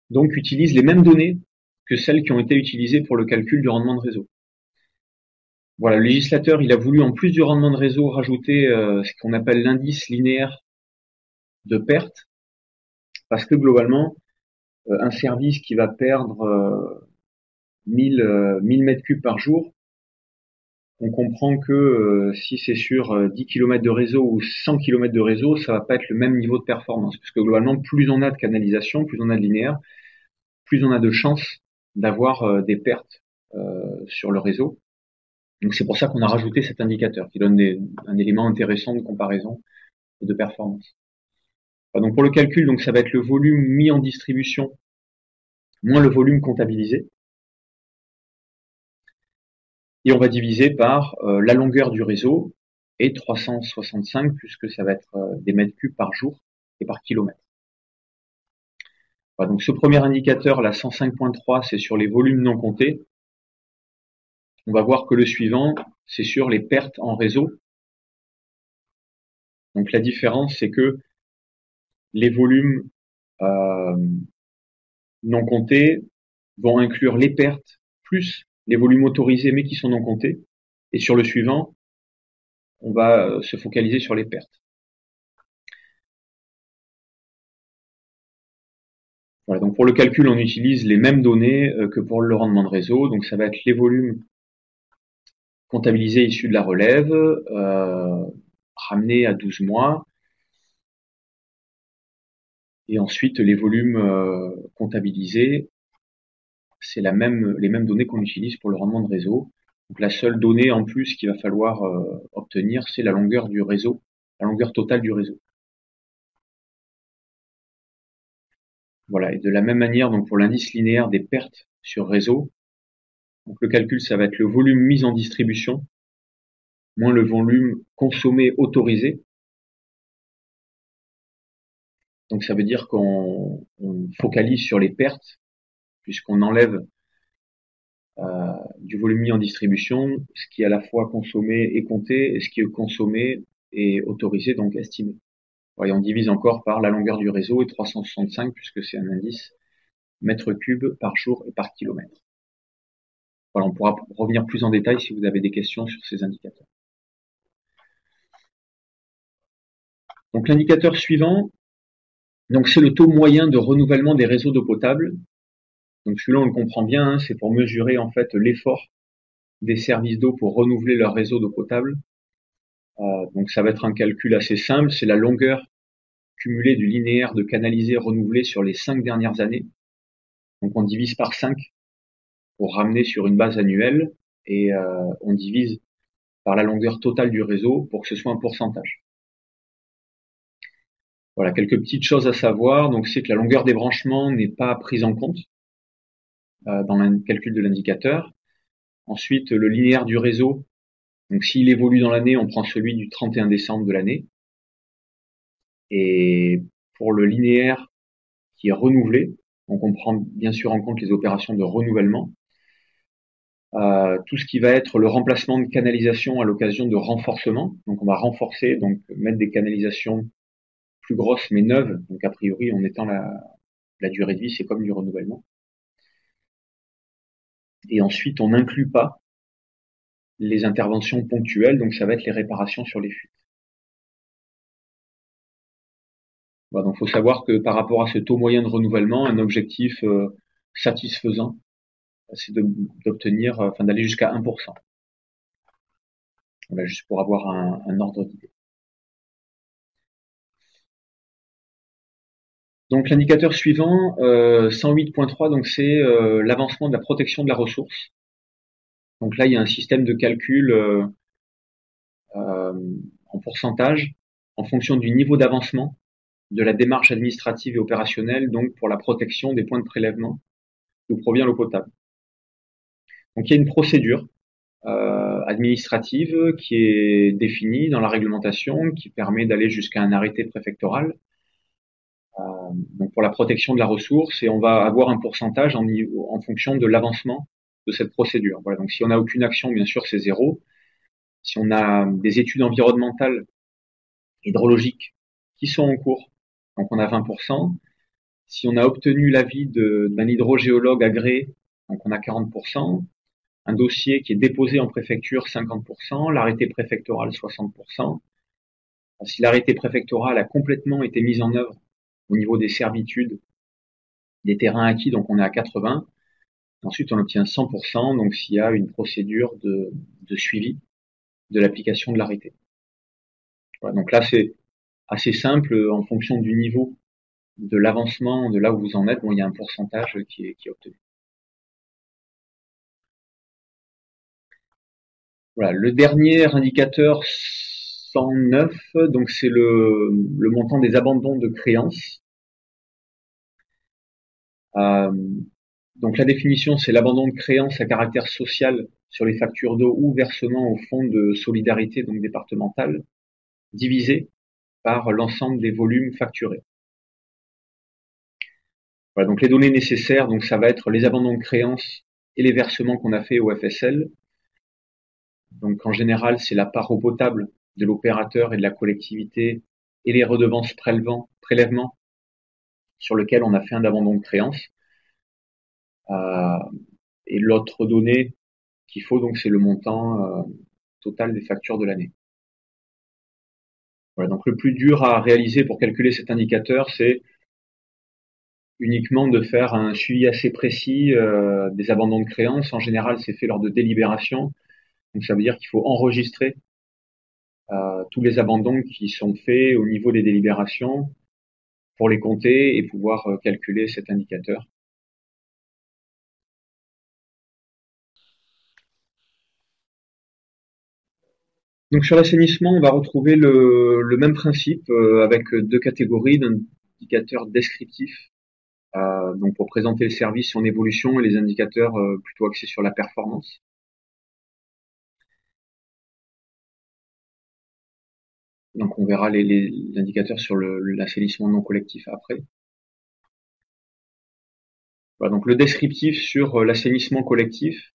S2: donc utilisent les mêmes données que celles qui ont été utilisées pour le calcul du rendement de réseau. Voilà, le législateur, il a voulu en plus du rendement de réseau rajouter ce qu'on appelle l'indice linéaire de perte, parce que globalement, un service qui va perdre 1000 mètres cubes par jour, on comprend que si c'est sur 10 km de réseau ou 100 km de réseau, ça va pas être le même niveau de performance, parce que globalement, plus on a de canalisation, plus on a de linéaire, plus on a de chances d'avoir des pertes sur le réseau. Donc c'est pour ça qu'on a rajouté cet indicateur qui donne un élément intéressant de comparaison et de performance. Donc pour le calcul, donc ça va être le volume mis en distribution moins le volume comptabilisé. Et on va diviser par la longueur du réseau et 365 puisque ça va être des mètres cubes par jour et par kilomètre. Voilà, donc ce premier indicateur, la 105.3, c'est sur les volumes non comptés. On va voir que le suivant, c'est sur les pertes en réseau. Donc la différence, c'est que les volumes non comptés vont inclure les pertes plus les volumes autorisés mais qui sont non comptés. Et sur le suivant, on va se focaliser sur les pertes. Voilà, donc pour le calcul, on utilise les mêmes données que pour le rendement de réseau. Donc ça va être les volumes comptabilisés issus de la relève, ramenés à 12 mois. Et ensuite, les volumes comptabilisés, c'est les mêmes données qu'on utilise pour le rendement de réseau. Donc la seule donnée en plus qu'il va falloir obtenir, c'est la longueur du réseau, la longueur totale du réseau. Voilà, et de la même manière, donc pour l'indice linéaire des pertes sur réseau, donc le calcul, ça va être le volume mis en distribution moins le volume consommé autorisé. Donc ça veut dire qu'on focalise sur les pertes, puisqu'on enlève du volume mis en distribution, ce qui est à la fois consommé et compté, et ce qui est consommé et autorisé, donc estimé. Voilà, et on divise encore par la longueur du réseau et 365, puisque c'est un indice mètres cubes par jour et par kilomètre. Voilà, on pourra revenir plus en détail si vous avez des questions sur ces indicateurs. Donc l'indicateur suivant, donc c'est le taux moyen de renouvellement des réseaux d'eau potable. Donc celui-là, on le comprend bien, hein, c'est pour mesurer en fait l'effort des services d'eau pour renouveler leur réseau d'eau potable. Donc ça va être un calcul assez simple, c'est la longueur cumulée du linéaire de canalisé renouvelé sur les 5 dernières années. Donc on divise par 5 pour ramener sur une base annuelle et on divise par la longueur totale du réseau pour que ce soit un pourcentage. Voilà, quelques petites choses à savoir. Donc c'est que la longueur des branchements n'est pas prise en compte dans le calcul de l'indicateur. Ensuite, le linéaire du réseau. Donc s'il évolue dans l'année, on prend celui du 31 décembre de l'année. Et pour le linéaire qui est renouvelé, donc on prend bien sûr en compte les opérations de renouvellement. Tout ce qui va être le remplacement de canalisation à l'occasion de renforcement. Donc on va renforcer, donc mettre des canalisations plus grosses mais neuves. Donc a priori, en étant la durée de vie, c'est comme du renouvellement. Et ensuite, on n'inclut pas les interventions ponctuelles, donc ça va être les réparations sur les fuites. Voilà, donc il faut savoir que par rapport à ce taux moyen de renouvellement, un objectif satisfaisant, c'est d'obtenir, d'aller jusqu'à 1%. Voilà, juste pour avoir un ordre d'idée. Donc l'indicateur suivant, 108.3, donc c'est l'avancement de la protection de la ressource. Donc là, il y a un système de calcul en pourcentage en fonction du niveau d'avancement de la démarche administrative et opérationnelle, donc pour la protection des points de prélèvement d'où provient l'eau potable. Donc il y a une procédure administrative qui est définie dans la réglementation, qui permet d'aller jusqu'à un arrêté préfectoral. Donc pour la protection de la ressource, et on va avoir un pourcentage en fonction de l'avancement de cette procédure. Voilà, donc si on n'a aucune action, bien sûr, c'est 0. Si on a des études environnementales, hydrologiques qui sont en cours, donc on a 20%. Si on a obtenu l'avis d'un hydrogéologue agréé, donc on a 40%. Un dossier qui est déposé en préfecture, 50%. L'arrêté préfectoral, 60%. Si l'arrêté préfectoral a complètement été mis en œuvre au niveau des servitudes, des terrains acquis, donc on est à 80%. Ensuite, on obtient 100%, donc s'il y a une procédure de suivi de l'application de l'arrêté. Voilà, donc là, c'est assez simple en fonction du niveau de l'avancement, de là où vous en êtes. Bon, il y a un pourcentage qui est obtenu. Voilà, le dernier indicateur 109, donc c'est le montant des abandons de créances. Donc la définition, c'est l'abandon de créances à caractère social sur les factures d'eau ou versement au fonds de solidarité donc départemental, divisé par l'ensemble des volumes facturés. Voilà, donc les données nécessaires, donc ça va être les abandons de créances et les versements qu'on a fait au FSL. Donc en général, c'est la part eau potable de l'opérateur et de la collectivité et les redevances prélèvements sur lequel on a fait un abandon de créance. Et l'autre donnée qu'il faut, donc, c'est le montant total des factures de l'année. Voilà, donc le plus dur à réaliser pour calculer cet indicateur, c'est uniquement de faire un suivi assez précis des abandons de créances. En général, c'est fait lors de délibération. Donc ça veut dire qu'il faut enregistrer tous les abandons qui sont faits au niveau des délibérations pour les compter et pouvoir calculer cet indicateur. Donc sur l'assainissement, on va retrouver le même principe avec deux catégories d'indicateurs descriptifs, donc pour présenter le service, son évolution, et les indicateurs plutôt axés sur la performance. Donc on verra les indicateurs sur l'assainissement non collectif après. Voilà, donc le descriptif sur l'assainissement collectif.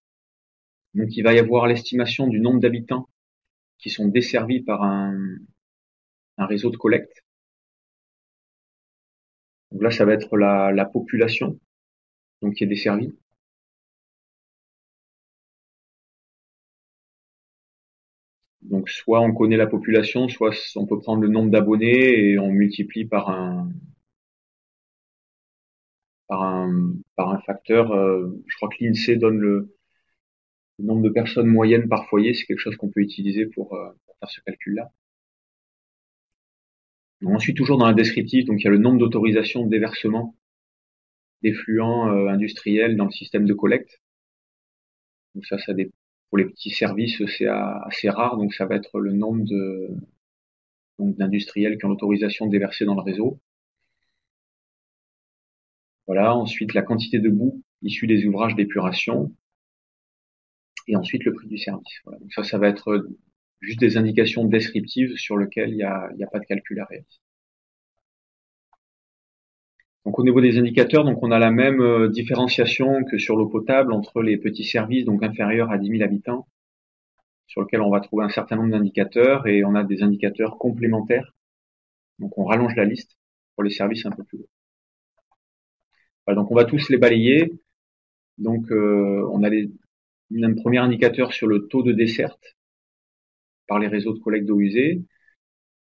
S2: Donc il va y avoir l'estimation du nombre d'habitants qui sont desservis par un réseau de collecte. Donc là, ça va être la population donc qui est desservie. Donc soit on connaît la population, soit on peut prendre le nombre d'abonnés et on multiplie par un facteur. Je crois que l'INSEE donne le nombre de personnes moyennes par foyer. C'est quelque chose qu'on peut utiliser pour faire ce calcul-là. Ensuite, toujours dans la descriptive, donc il y a le nombre d'autorisations de déversement d'effluents industriels dans le système de collecte. Donc ça pour les petits services, c'est assez rare, donc ça va être le nombre d'industriels qui ont l'autorisation de déverser dans le réseau. Voilà, ensuite la quantité de boue issue des ouvrages d'épuration, et ensuite le prix du service. Voilà. Donc ça va être juste des indications descriptives sur lesquelles il n'y a pas de calcul à réaliser. Donc au niveau des indicateurs, donc on a la même différenciation que sur l'eau potable entre les petits services, donc inférieurs à 10 000 habitants, sur lesquels on va trouver un certain nombre d'indicateurs, et on a des indicateurs complémentaires. Donc on rallonge la liste pour les services un peu plus hauts. Voilà, donc on va tous les balayer. Donc on a un premier indicateur sur le taux de desserte par les réseaux de collecte d'eau usée,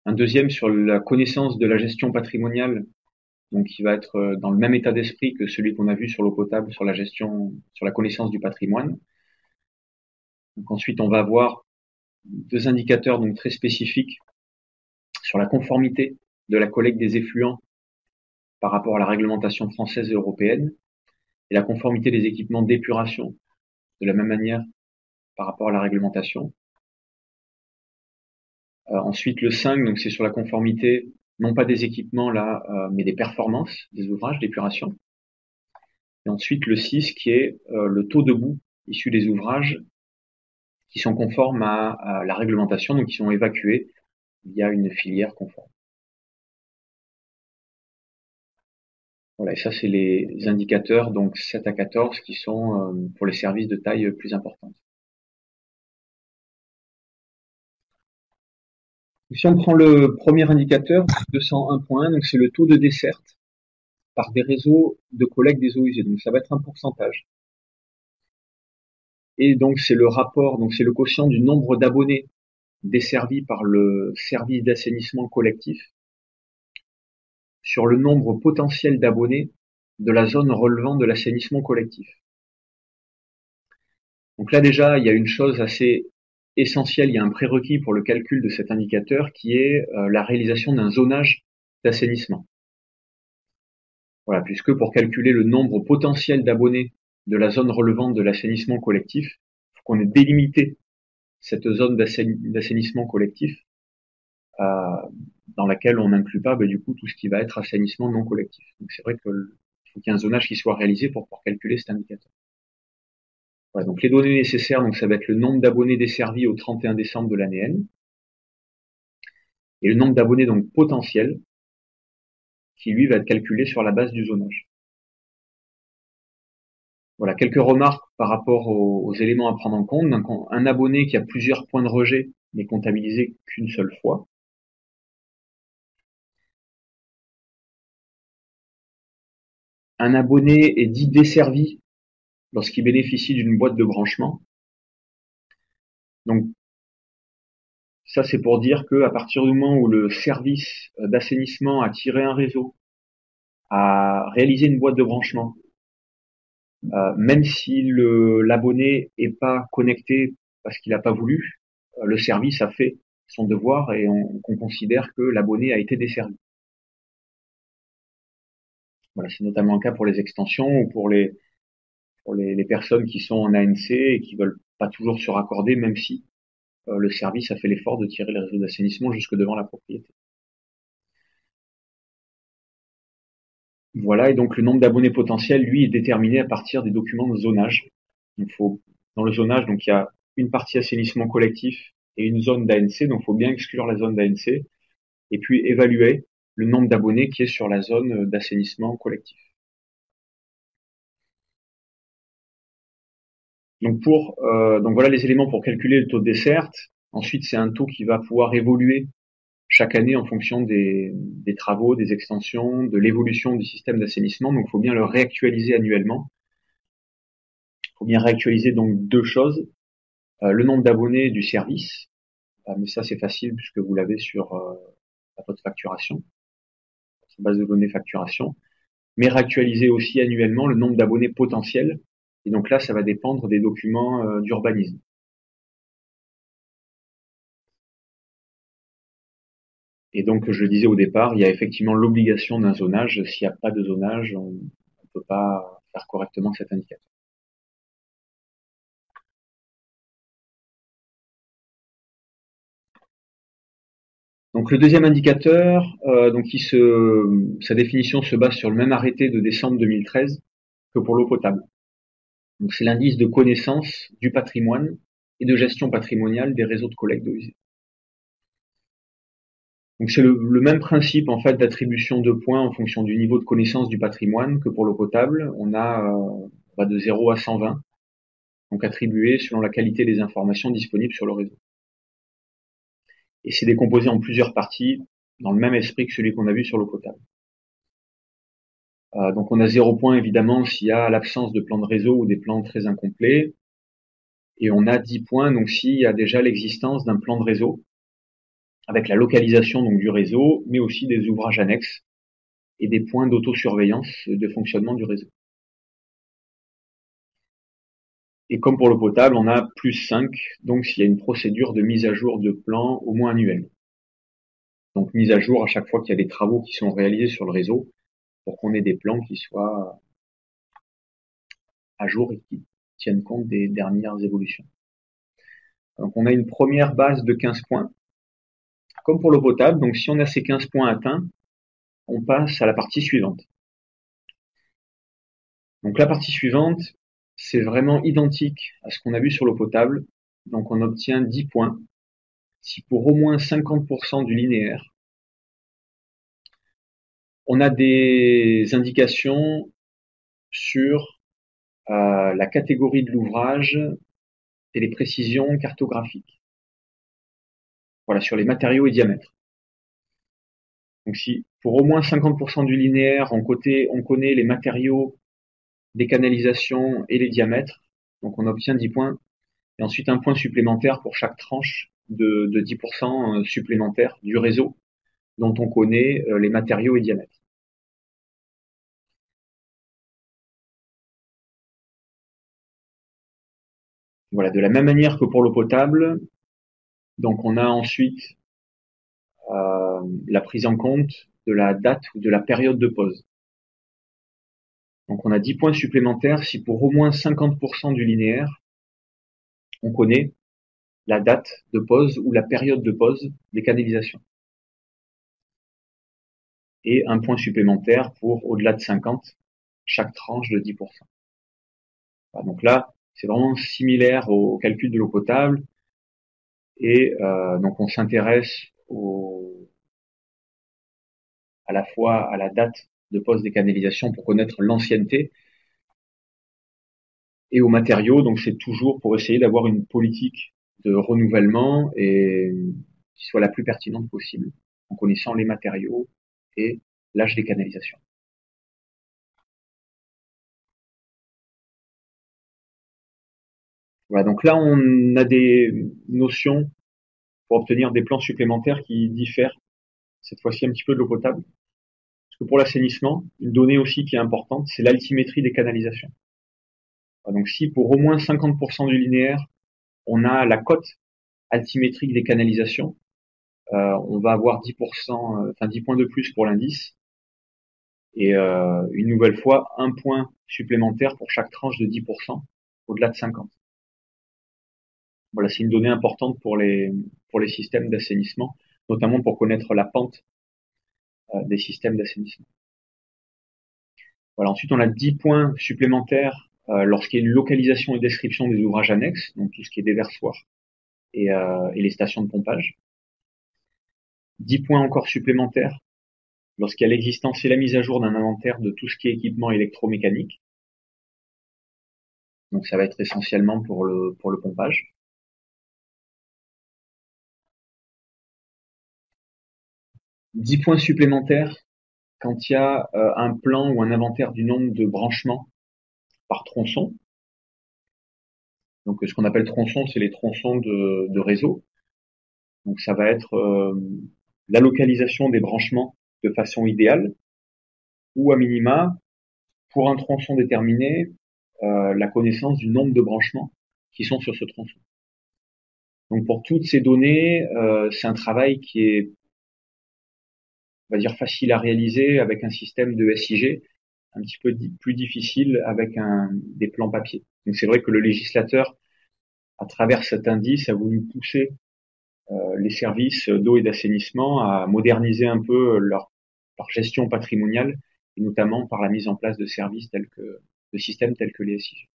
S2: un deuxième sur la connaissance de la gestion patrimoniale, donc qui va être dans le même état d'esprit que celui qu'on a vu sur l'eau potable, sur la gestion, sur la connaissance du patrimoine. Donc ensuite, on va avoir deux indicateurs donc très spécifiques sur la conformité de la collecte des effluents par rapport à la réglementation française et européenne, et la conformité des équipements d'épuration de la même manière par rapport à la réglementation. Ensuite, le 5, donc c'est sur la conformité, non pas des équipements là, mais des performances des ouvrages d'épuration. Et ensuite, le 6, qui est le taux de boue issu des ouvrages qui sont conformes à la réglementation, donc qui sont évacués via une filière conforme. Voilà, et ça, c'est les indicateurs, donc 7 à 14, qui sont pour les services de taille plus importante. Si on prend le premier indicateur, 201.1, donc c'est le taux de desserte par des réseaux de collecte des eaux usées. Donc ça va être un pourcentage. Et donc c'est le rapport, donc c'est le quotient du nombre d'abonnés desservis par le service d'assainissement collectif sur le nombre potentiel d'abonnés de la zone relevant de l'assainissement collectif. Donc là déjà, il y a une chose assez essentielle, il y a un prérequis pour le calcul de cet indicateur qui est la réalisation d'un zonage d'assainissement. Voilà, puisque pour calculer le nombre potentiel d'abonnés de la zone relevant de l'assainissement collectif, il faut qu'on ait délimité cette zone d'assainissement collectif dans laquelle on n'inclut pas du coup tout ce qui va être assainissement non collectif. Donc c'est vrai qu'il faut qu'il y ait un zonage qui soit réalisé pour pouvoir calculer cet indicateur. Voilà, donc les données nécessaires, donc ça va être le nombre d'abonnés desservis au 31 décembre de l'année N, et le nombre d'abonnés donc potentiels, qui lui va être calculé sur la base du zonage. Voilà, quelques remarques par rapport aux éléments à prendre en compte. Donc, un abonné qui a plusieurs points de rejet n'est comptabilisé qu'une seule fois. Un abonné est dit desservi lorsqu'il bénéficie d'une boîte de branchement. Donc, ça, c'est pour dire qu'à partir du moment où le service d'assainissement a tiré un réseau, a réalisé une boîte de branchement, même si l'abonné n'est pas connecté parce qu'il n'a pas voulu, le service a fait son devoir et on considère que l'abonné a été desservi. Voilà, c'est notamment le cas pour les extensions ou pour les personnes qui sont en ANC et qui veulent pas toujours se raccorder, même si le service a fait l'effort de tirer le réseau d'assainissement jusque devant la propriété. Voilà, et donc le nombre d'abonnés potentiels, lui, est déterminé à partir des documents de zonage. Dans le zonage, donc il y a une partie assainissement collectif et une zone d'ANC, donc il faut bien exclure la zone d'ANC, et puis évaluer le nombre d'abonnés qui est sur la zone d'assainissement collectif. Donc voilà les éléments pour calculer le taux de desserte. Ensuite, c'est un taux qui va pouvoir évoluer chaque année en fonction des travaux, des extensions, de l'évolution du système d'assainissement. Donc, il faut bien le réactualiser annuellement. Il faut bien réactualiser donc deux choses. Le nombre d'abonnés du service, mais ça c'est facile puisque vous l'avez sur votre facturation, sur base de données facturation. Mais réactualiser aussi annuellement le nombre d'abonnés potentiels. Et donc là, ça va dépendre des documents d'urbanisme. Et donc, je le disais au départ, il y a effectivement l'obligation d'un zonage. S'il n'y a pas de zonage, on peut pas faire correctement cet indicateur. Donc le deuxième indicateur, sa définition se base sur le même arrêté de décembre 2013 que pour l'eau potable. Donc c'est l'indice de connaissance du patrimoine et de gestion patrimoniale des réseaux de collecte d'eau usée. Donc c'est le même principe en fait d'attribution de points en fonction du niveau de connaissance du patrimoine que pour l'eau potable. On va de 0 à 120, donc attribué selon la qualité des informations disponibles sur le réseau. Et c'est décomposé en plusieurs parties dans le même esprit que celui qu'on a vu sur l'eau potable. Donc on a 0 point évidemment s'il y a l'absence de plan de réseau ou des plans très incomplets. Et on a 10 points donc s'il y a déjà l'existence d'un plan de réseau avec la localisation donc du réseau, mais aussi des ouvrages annexes et des points d'autosurveillance de fonctionnement du réseau. Et comme pour l'eau potable, on a plus 5, donc s'il y a une procédure de mise à jour de plan au moins annuelle. Donc mise à jour à chaque fois qu'il y a des travaux qui sont réalisés sur le réseau pour qu'on ait des plans qui soient à jour et qui tiennent compte des dernières évolutions. Donc on a une première base de 15 points. Comme pour l'eau potable, donc si on a ces 15 points atteints, on passe à la partie suivante. Donc la partie suivante, c'est vraiment identique à ce qu'on a vu sur l'eau potable. Donc on obtient 10 points si pour au moins 50% du linéaire, on a des indications sur la catégorie de l'ouvrage et les précisions cartographiques. Voilà, sur les matériaux et diamètres. Donc si pour au moins 50% du linéaire, on connaît les matériaux des canalisations et les diamètres, donc on obtient 10 points, et ensuite un point supplémentaire pour chaque tranche de 10% supplémentaire du réseau dont on connaît les matériaux et diamètres. Voilà, de la même manière que pour l'eau potable, donc on a ensuite la prise en compte de la date ou de la période de pause. Donc on a 10 points supplémentaires si pour au moins 50% du linéaire, on connaît la date de pause ou la période de pause des canalisations. Et un point supplémentaire pour au-delà de 50, chaque tranche de 10%. Voilà, donc là, c'est vraiment similaire au calcul de l'eau potable. Et donc on s'intéresse à la fois à la date de pose des canalisations pour connaître l'ancienneté et aux matériaux. Donc c'est toujours pour essayer d'avoir une politique de renouvellement et qui soit la plus pertinente possible en connaissant les matériaux et l'âge des canalisations. Voilà, donc là on a des notions pour obtenir des plans supplémentaires qui diffèrent cette fois-ci un petit peu de l'eau potable. Parce que pour l'assainissement, une donnée aussi qui est importante, c'est l'altimétrie des canalisations. Donc si pour au moins 50% du linéaire, on a la cote altimétrique des canalisations, on va avoir 10%, 10 points de plus pour l'indice. Et une nouvelle fois, un point supplémentaire pour chaque tranche de 10% au-delà de 50. Voilà, c'est une donnée importante pour les systèmes d'assainissement, notamment pour connaître la pente des systèmes d'assainissement. Voilà, ensuite on a 10 points supplémentaires lorsqu'il y a une localisation et description des ouvrages annexes, donc tout ce qui est déversoir et les stations de pompage. 10 points encore supplémentaires lorsqu'il y a l'existence et la mise à jour d'un inventaire de tout ce qui est équipement électromécanique. Donc ça va être essentiellement pour le pompage. « 10 points supplémentaires quand il y a un plan ou un inventaire du nombre de branchements par tronçon. Donc ce qu'on appelle tronçon, c'est les tronçons de réseau. Donc ça va être la localisation des branchements de façon idéale, ou à minima, pour un tronçon déterminé, la connaissance du nombre de branchements qui sont sur ce tronçon. Donc pour toutes ces données, c'est un travail qui est, on va dire, facile à réaliser avec un système de SIG un petit peu plus difficile avec des plans papier. Donc c'est vrai que le législateur, à travers cet indice, a voulu pousser les services d'eau et d'assainissement à moderniser un peu leur gestion patrimoniale, et notamment par la mise en place de services de systèmes tels que les SIG.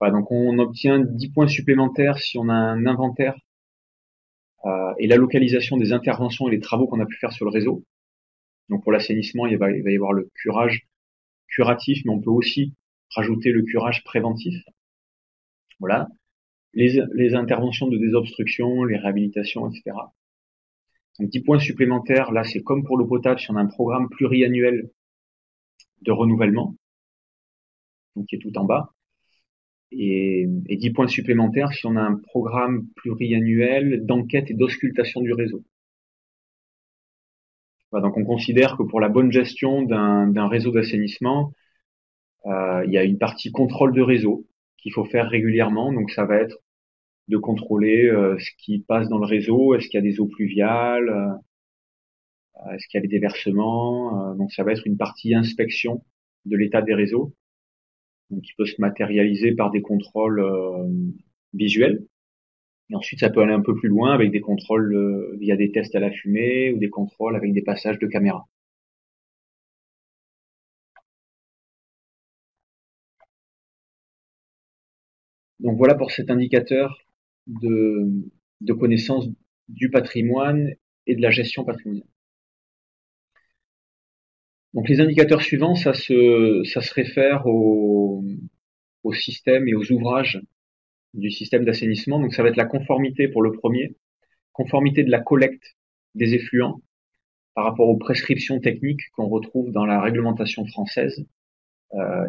S2: Voilà, donc on obtient 10 points supplémentaires si on a un inventaire et la localisation des interventions et les travaux qu'on a pu faire sur le réseau. Donc pour l'assainissement, il va y avoir le curage curatif, mais on peut aussi rajouter le curage préventif. Voilà. Les interventions de désobstruction, les réhabilitations, etc. Donc 10 points supplémentaires, là c'est comme pour l'eau potable, si on a un programme pluriannuel de renouvellement, donc qui est tout en bas, et 10 points supplémentaires si on a un programme pluriannuel d'enquête et d'auscultation du réseau. Voilà, donc on considère que pour la bonne gestion d'un réseau d'assainissement, il y a une partie contrôle de réseau qu'il faut faire régulièrement, donc ça va être de contrôler ce qui passe dans le réseau, est-ce qu'il y a des eaux pluviales, est-ce qu'il y a des déversements, donc ça va être une partie inspection de l'état des réseaux, donc qui peut se matérialiser par des contrôles visuels. Et ensuite, ça peut aller un peu plus loin avec des contrôles via des tests à la fumée ou des contrôles avec des passages de caméra. Donc voilà pour cet indicateur de connaissance du patrimoine et de la gestion patrimoniale. Donc les indicateurs suivants, ça se réfère au système et aux ouvrages du système d'assainissement. Donc ça va être la conformité pour le premier, conformité de la collecte des effluents par rapport aux prescriptions techniques qu'on retrouve dans la réglementation française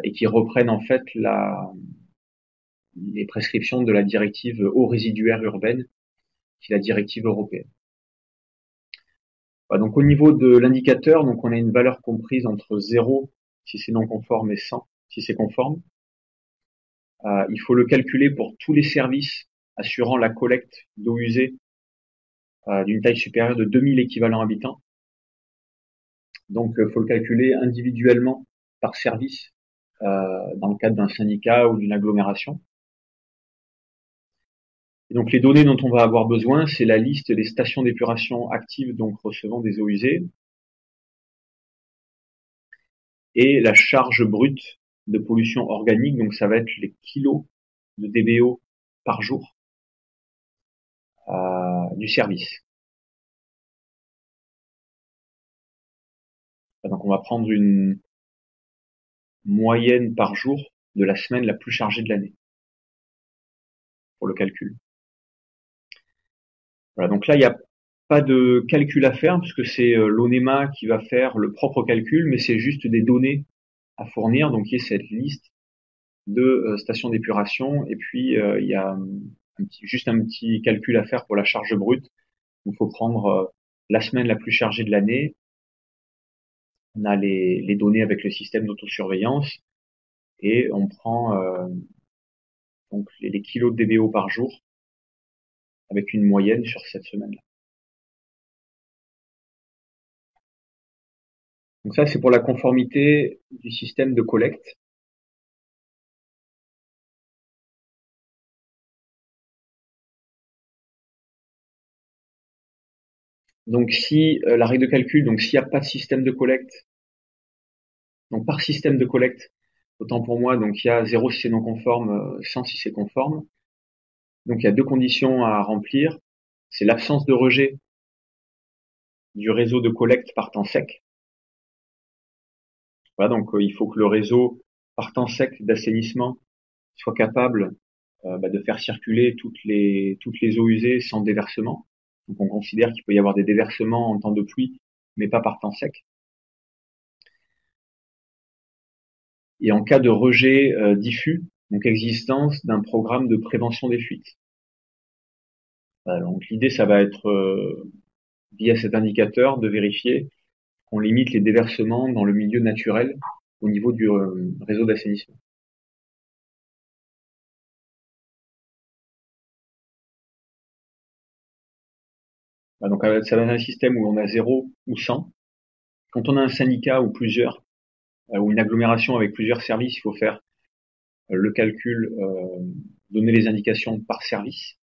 S2: et qui reprennent en fait les prescriptions de la directive eau résiduaire urbaine, qui est la directive européenne. Voilà, donc au niveau de l'indicateur, donc on a une valeur comprise entre 0 si c'est non conforme et 100 si c'est conforme. Il faut le calculer pour tous les services assurant la collecte d'eau usée d'une taille supérieure de 2000 équivalents habitants. Donc, il faut le calculer individuellement par service dans le cadre d'un syndicat ou d'une agglomération. Et donc, les données dont on va avoir besoin, c'est la liste des stations d'épuration actives, donc recevant des eaux usées, et la charge brute de pollution organique, donc ça va être les kilos de DBO par jour du service. Donc on va prendre une moyenne par jour de la semaine la plus chargée de l'année pour le calcul. Voilà, donc là il n'y a pas de calcul à faire puisque c'est l'ONEMA qui va faire le propre calcul, mais c'est juste des données à fournir. Donc il y a cette liste de stations d'épuration et puis il y a juste un petit calcul à faire pour la charge brute. Il faut prendre la semaine la plus chargée de l'année. On a les données avec le système d'autosurveillance et on prend donc les kilos de DBO par jour avec une moyenne sur cette semaine-là. Donc ça, c'est pour la conformité du système de collecte. Donc si la règle de calcul, donc s'il n'y a pas de système de collecte, donc par système de collecte, autant pour moi, donc il y a 0 si c'est non conforme, 100 si c'est conforme. Donc il y a deux conditions à remplir. C'est l'absence de rejet du réseau de collecte par temps sec. Voilà, donc il faut que le réseau par temps sec d'assainissement soit capable de faire circuler toutes les eaux usées sans déversement. Donc on considère qu'il peut y avoir des déversements en temps de pluie, mais pas par temps sec. Et en cas de rejet diffus, donc existence d'un programme de prévention des fuites. Donc l'idée, ça va être via cet indicateur de vérifier qu'on limite les déversements dans le milieu naturel au niveau du réseau d'assainissement. Donc ça va être un système où on a 0 ou 100. Quand on a un syndicat ou plusieurs, ou une agglomération avec plusieurs services, il faut faire le calcul, donner les indications par service.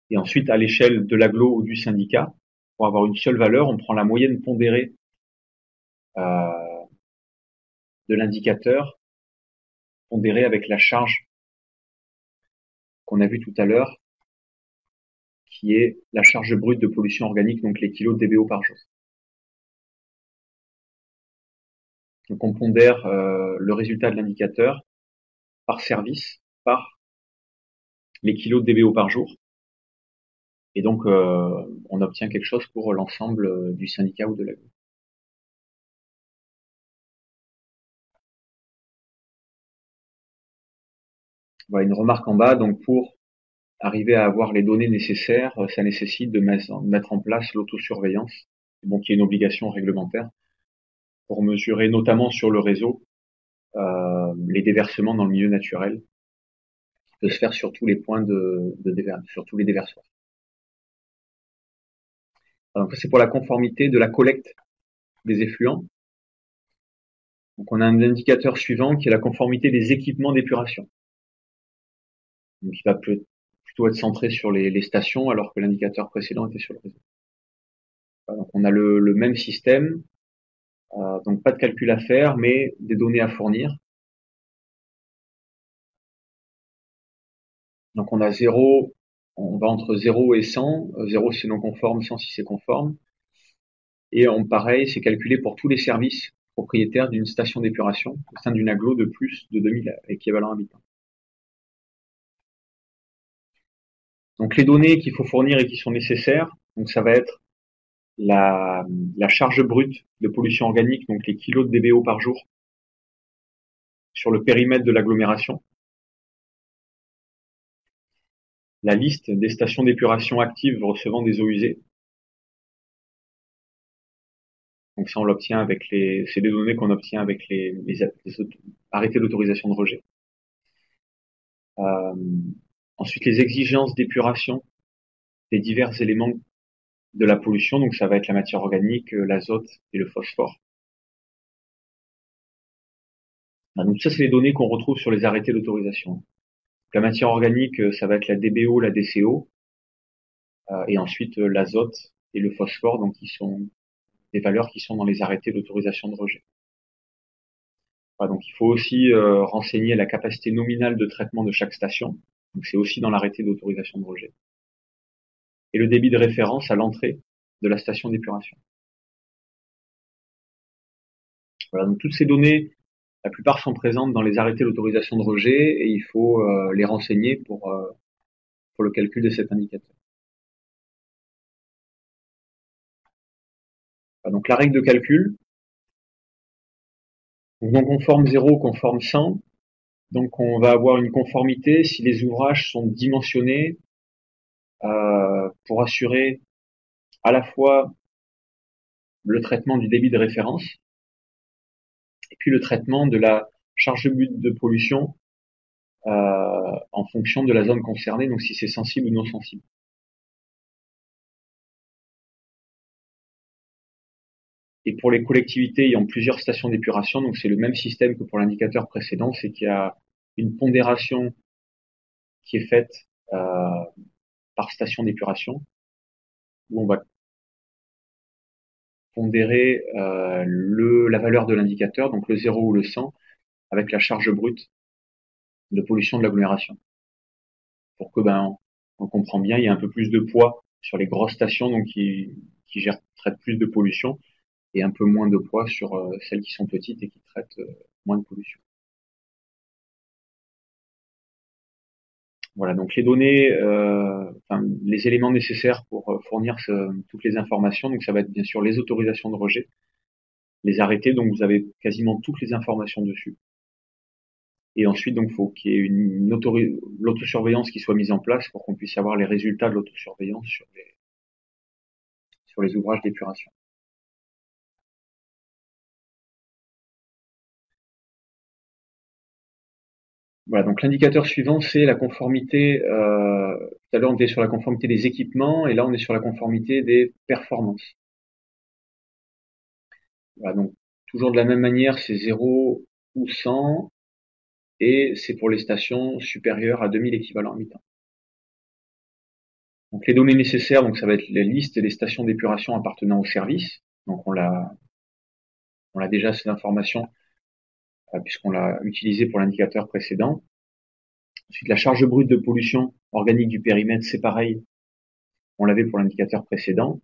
S2: Et ensuite, à l'échelle de l'agglo ou du syndicat, pour avoir une seule valeur, on prend la moyenne pondérée de l'indicateur, pondérée avec la charge qu'on a vue tout à l'heure, qui est la charge brute de pollution organique, donc les kilos de DBO par jour. Donc on pondère le résultat de l'indicateur par service, par les kilos de DBO par jour. Et donc on obtient quelque chose pour l'ensemble du syndicat ou de l'agglo. Voilà une remarque en bas. Donc pour arriver à avoir les données nécessaires, ça nécessite de mettre en place l'autosurveillance, bon, qui est une obligation réglementaire, pour mesurer notamment sur le réseau les déversements dans le milieu naturel, qui peut se faire sur tous les points sur tous les déversoirs. Donc c'est pour la conformité de la collecte des effluents. Donc on a un indicateur suivant qui est la conformité des équipements d'épuration. Donc il va plutôt être centré sur les stations alors que l'indicateur précédent était sur le réseau. Donc on a le même système, donc pas de calcul à faire, mais des données à fournir. Donc on a 0, on va entre 0 et 100, 0 si c'est non conforme, 100 si c'est conforme. Et pareil, c'est calculé pour tous les services propriétaires d'une station d'épuration au sein d'une agglo de plus de 2000 équivalents habitants. Donc les données qu'il faut fournir et qui sont nécessaires, donc ça va être la charge brute de pollution organique, donc les kilos de DBO par jour sur le périmètre de l'agglomération, la liste des stations d'épuration actives recevant des eaux usées. Donc ça, on l'obtient avec c'est des données qu'on obtient avec les arrêtés d'autorisation de rejet. Ensuite, les exigences d'épuration des divers éléments de la pollution, donc ça va être la matière organique, l'azote et le phosphore. Donc ça, c'est les données qu'on retrouve sur les arrêtés d'autorisation. La matière organique, ça va être la DBO, la DCO, et ensuite l'azote et le phosphore, donc qui sont des valeurs qui sont dans les arrêtés d'autorisation de rejet. Voilà, donc il faut aussi renseigner la capacité nominale de traitement de chaque station, donc c'est aussi dans l'arrêté d'autorisation de rejet, et le débit de référence à l'entrée de la station d'épuration. Voilà, donc toutes ces données, la plupart sont présentes dans les arrêtés d'autorisation de rejet et il faut les renseigner pour le calcul de cet indicateur. Voilà, donc la règle de calcul, donc conforme 0, conforme 100, donc on va avoir une conformité si les ouvrages sont dimensionnés pour assurer à la fois le traitement du débit de référence et puis le traitement de la charge brute de pollution en fonction de la zone concernée, donc si c'est sensible ou non sensible. Et pour les collectivités ayant plusieurs stations d'épuration, donc c'est le même système que pour l'indicateur précédent, c'est qu'il y a une pondération qui est faite par station d'épuration, où on va pondérer la valeur de l'indicateur, donc le 0 ou le 100, avec la charge brute de pollution de l'agglomération. Pour que on comprend bien, il y a un peu plus de poids sur les grosses stations, donc qui traitent plus de pollution, et un peu moins de poids sur celles qui sont petites et qui traitent moins de pollution. Voilà, donc les données, les éléments nécessaires pour fournir toutes les informations, donc ça va être bien sûr les autorisations de rejet, les arrêtés, donc vous avez quasiment toutes les informations dessus. Et ensuite, donc, faut qu'il y ait l'autosurveillance qui soit mise en place pour qu'on puisse avoir les résultats de l'autosurveillance sur les ouvrages d'épuration. Voilà, donc l'indicateur suivant, c'est la conformité. Tout à l'heure, on était sur la conformité des équipements, et là, on est sur la conformité des performances. Voilà, donc toujours de la même manière, c'est 0 ou 100, et c'est pour les stations supérieures à 2000 équivalents habitant. Donc les données nécessaires, donc ça va être les listes et les stations d'épuration appartenant au service. Donc on a déjà cette information puisqu'on l'a utilisé pour l'indicateur précédent. Ensuite, la charge brute de pollution organique du périmètre, c'est pareil, on l'avait pour l'indicateur précédent.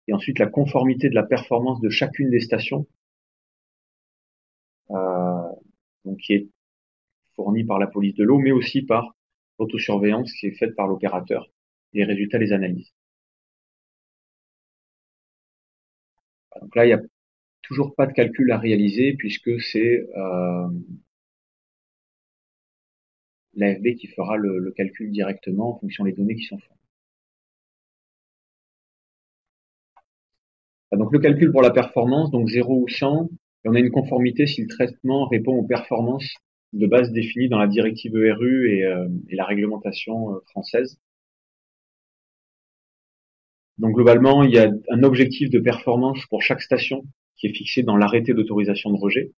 S2: Et ensuite, la conformité de la performance de chacune des stations, donc qui est fournie par la police de l'eau, mais aussi par l'autosurveillance qui est faite par l'opérateur. Les résultats des analyses. Donc là, il n'y a toujours pas de calcul à réaliser puisque c'est l'AFB qui fera le calcul directement en fonction des données qui sont fournies. Donc le calcul pour la performance, donc 0 ou 100, et on a une conformité si le traitement répond aux performances de base définies dans la directive ERU et la réglementation française. Donc globalement, il y a un objectif de performance pour chaque station qui est fixé dans l'arrêté d'autorisation de rejet.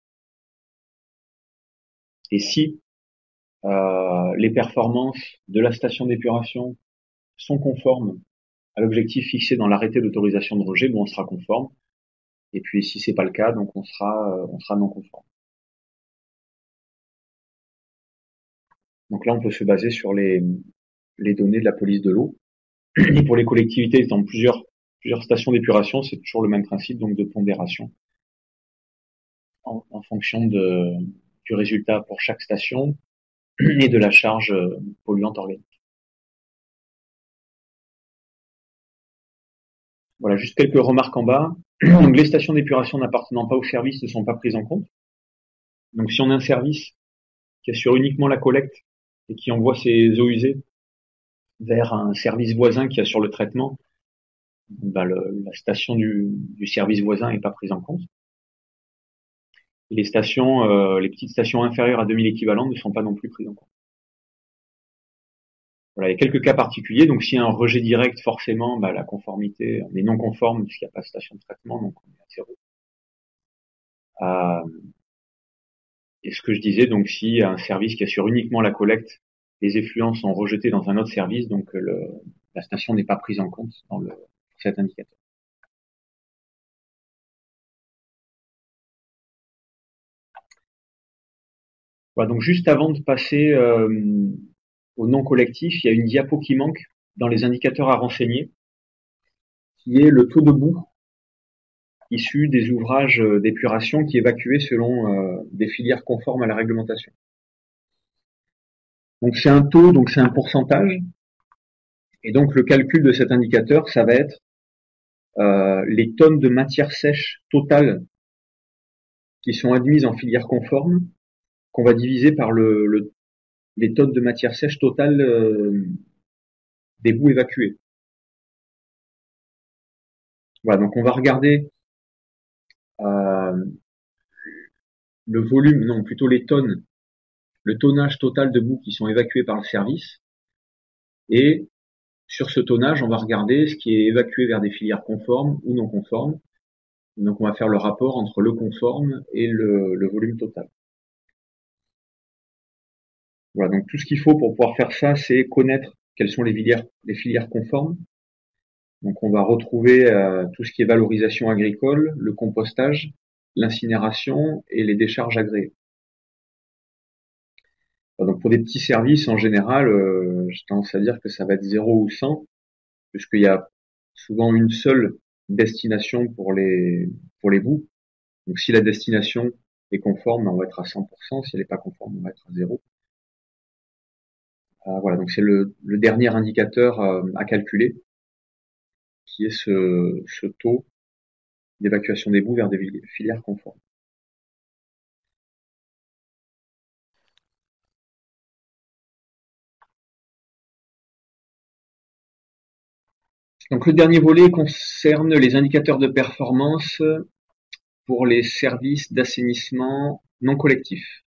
S2: Et si les performances de la station d'épuration sont conformes à l'objectif fixé dans l'arrêté d'autorisation de rejet, bon, on sera conforme. Et puis si c'est pas le cas, donc on sera non conforme. Donc là, on peut se baser sur les données de la police de l'eau. Et pour les collectivités dans plusieurs stations d'épuration, c'est toujours le même principe donc de pondération en fonction du résultat pour chaque station et de la charge polluante organique. Voilà, juste quelques remarques en bas. Donc les stations d'épuration n'appartenant pas au service ne sont pas prises en compte. Donc si on a un service qui assure uniquement la collecte et qui envoie ses eaux usées vers un service voisin qui assure le traitement, la station du service voisin n'est pas prise en compte. Et les petites stations inférieures à 2000 équivalents ne sont pas non plus prises en compte. Voilà, il y a quelques cas particuliers. Donc, s'il y a un rejet direct, forcément, la conformité, on est non conforme puisqu'il n'y a pas de station de traitement, donc on est à 0. Et ce que je disais, donc, s'il y a un service qui assure uniquement la collecte, les effluents sont rejetés dans un autre service, donc la station n'est pas prise en compte dans cet indicateur. Voilà, donc juste avant de passer au non collectif, il y a une diapo qui manque dans les indicateurs à renseigner, qui est le taux de boue issu des ouvrages d'épuration qui évacuaient selon des filières conformes à la réglementation. Donc c'est un taux, donc c'est un pourcentage, et donc le calcul de cet indicateur, ça va être les tonnes de matière sèche totale qui sont admises en filière conforme, qu'on va diviser par les tonnes de matière sèche totale des boues évacuées. Voilà, donc on va regarder le volume, non, plutôt les tonnes, le tonnage total de boues qui sont évacuées par le service. Et sur ce tonnage, on va regarder ce qui est évacué vers des filières conformes ou non conformes. Donc on va faire le rapport entre le conforme et le volume total. Voilà, donc tout ce qu'il faut pour pouvoir faire ça, c'est connaître quelles sont les filières conformes. Donc on va retrouver tout ce qui est valorisation agricole, le compostage, l'incinération et les décharges agréées. Donc pour des petits services, en général, j'ai tendance à dire que ça va être 0 ou 100, puisqu'il y a souvent une seule destination pour les boues. Donc si la destination est conforme, on va être à 100%, si elle n'est pas conforme, on va être à 0. Voilà, donc c'est le dernier indicateur à calculer, qui est ce taux d'évacuation des boues vers des filières conformes. Donc le dernier volet concerne les indicateurs de performance pour les services d'assainissement non collectifs.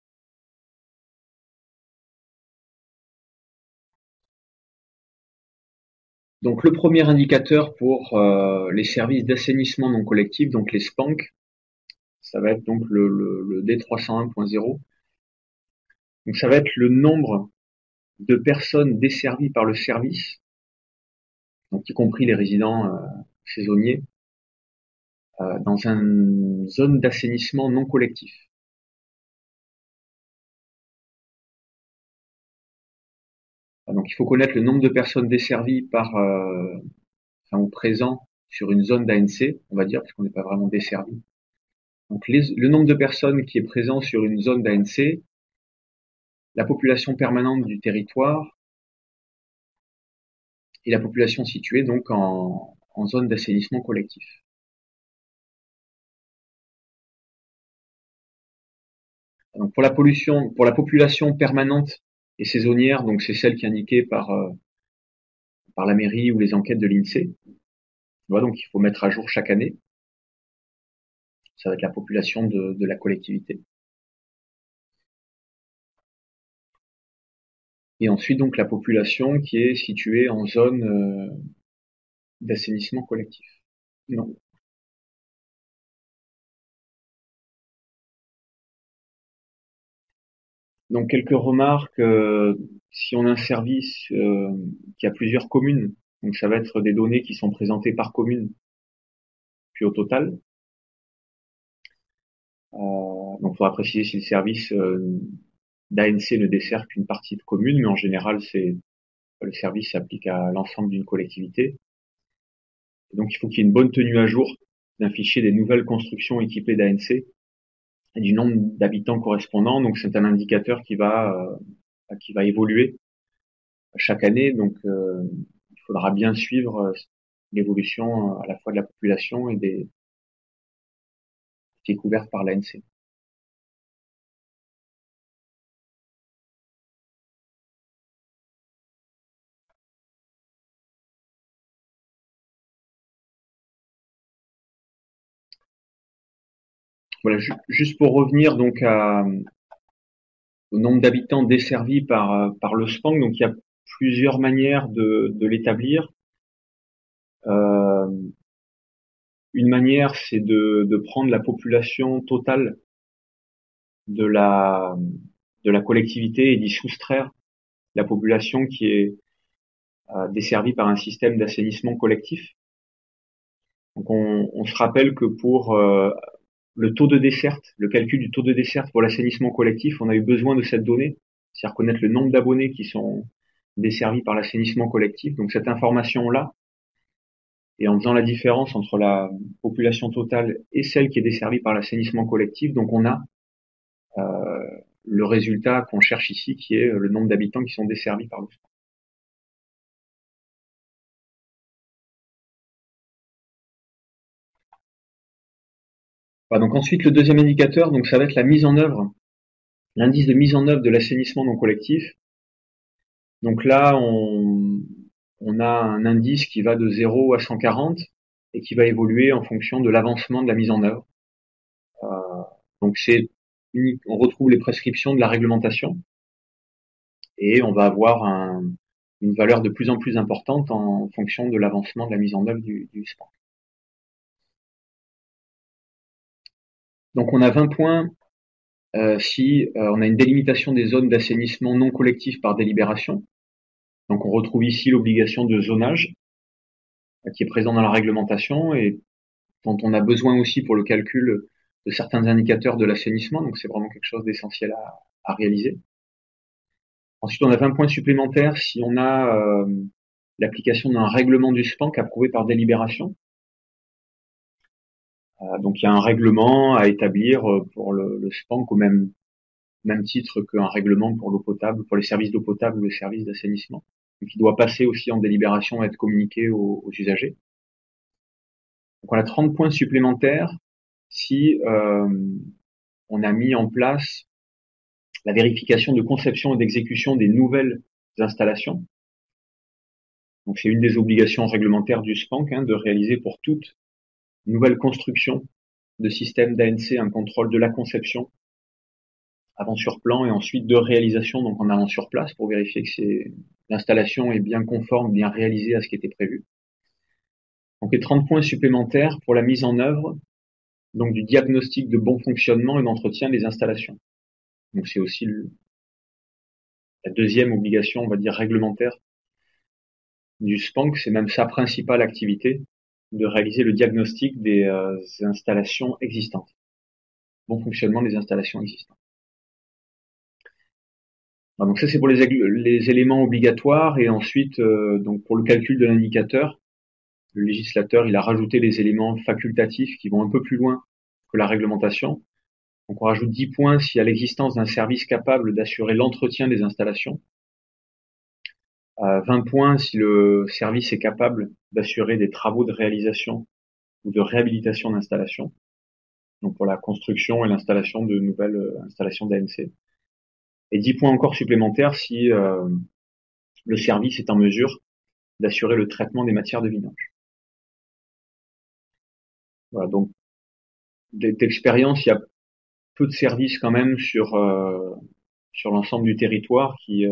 S2: Donc le premier indicateur pour les services d'assainissement non collectif, donc les SPANC, ça va être donc le D301.0. Donc ça va être le nombre de personnes desservies par le service, donc y compris les résidents saisonniers, dans une zone d'assainissement non collectif. Donc il faut connaître le nombre de personnes desservies ou présents sur une zone d'ANC, on va dire, parce qu'on n'est pas vraiment desservi. Donc le nombre de personnes qui est présent sur une zone d'ANC, la population permanente du territoire et la population située donc en zone d'assainissement collectif. Donc pour la population permanente et saisonnière, donc c'est celle qui est indiquée par la mairie ou les enquêtes de l'INSEE. Voilà, donc il faut mettre à jour chaque année. Ça va être la population de la collectivité. Et ensuite donc la population qui est située en zone d'assainissement collectif. Non. Donc quelques remarques. Si on a un service qui a plusieurs communes, donc ça va être des données qui sont présentées par commune, puis au total. Donc il faudra préciser si le service d'ANC ne dessert qu'une partie de commune, mais en général le service s'applique à l'ensemble d'une collectivité. Et donc il faut qu'il y ait une bonne tenue à jour d'un fichier des nouvelles constructions équipées d'ANC et du nombre d'habitants correspondants. Donc c'est un indicateur qui va évoluer chaque année. Donc il faudra bien suivre l'évolution à la fois de la population et qui est couverte par l'ANC. Voilà, juste pour revenir donc au nombre d'habitants desservis par le SPANC. Donc il y a plusieurs manières de l'établir. Une manière, c'est de prendre la population totale de la collectivité et d'y soustraire la population qui est desservie par un système d'assainissement collectif. Donc on se rappelle que pour le taux de desserte, le calcul du taux de desserte pour l'assainissement collectif, on a eu besoin de cette donnée, c'est-à-dire connaître le nombre d'abonnés qui sont desservis par l'assainissement collectif. Donc cette information-là, et en faisant la différence entre la population totale et celle qui est desservie par l'assainissement collectif, donc on a le résultat qu'on cherche ici, qui est le nombre d'habitants qui sont desservis par le SPANC. Voilà, donc ensuite, le deuxième indicateur, donc ça va être la mise en œuvre, l'indice de mise en œuvre de l'assainissement non collectif. Donc là, on a un indice qui va de 0 à 140 et qui va évoluer en fonction de l'avancement de la mise en œuvre. Donc on retrouve les prescriptions de la réglementation et on va avoir une valeur de plus en plus importante en fonction de l'avancement de la mise en œuvre du SPANC. Donc on a 20 points si on a une délimitation des zones d'assainissement non collectif par délibération. Donc on retrouve ici l'obligation de zonage qui est présente dans la réglementation et dont on a besoin aussi pour le calcul de certains indicateurs de l'assainissement. Donc c'est vraiment quelque chose d'essentiel à réaliser. Ensuite, on a 20 points supplémentaires si on a l'application d'un règlement du SPANC approuvé par délibération. Donc il y a un règlement à établir pour le SPANC au même titre qu'un règlement pour l'eau potable, pour les services d'eau potable ou les services d'assainissement. Donc il doit passer aussi en délibération et être communiqué aux usagers. Donc on a 30 points supplémentaires si on a mis en place la vérification de conception et d'exécution des nouvelles installations. Donc c'est une des obligations réglementaires du SPANC de réaliser pour toute nouvelle construction de système d'ANC un contrôle de la conception avant sur plan et ensuite de réalisation, donc en allant sur place pour vérifier que l'installation est bien conforme, bien réalisée à ce qui était prévu. Donc les 30 points supplémentaires pour la mise en œuvre donc du diagnostic de bon fonctionnement et d'entretien des installations. Donc c'est aussi la deuxième obligation, on va dire, réglementaire du SPANC, c'est même sa principale activité, de réaliser le diagnostic des installations existantes, bon fonctionnement des installations existantes. Donc ça c'est pour les éléments obligatoires, et ensuite donc pour le calcul de l'indicateur, le législateur il a rajouté les éléments facultatifs qui vont un peu plus loin que la réglementation. Donc on rajoute 10 points s'il y a l'existence d'un service capable d'assurer l'entretien des installations, 20 points si le service est capable d'assurer des travaux de réalisation ou de réhabilitation d'installations, donc pour la construction et l'installation de nouvelles installations d'ANC. Et 10 points encore supplémentaires si le service est en mesure d'assurer le traitement des matières de vidange. Voilà, donc d'expérience, il y a peu de services quand même sur l'ensemble du territoire qui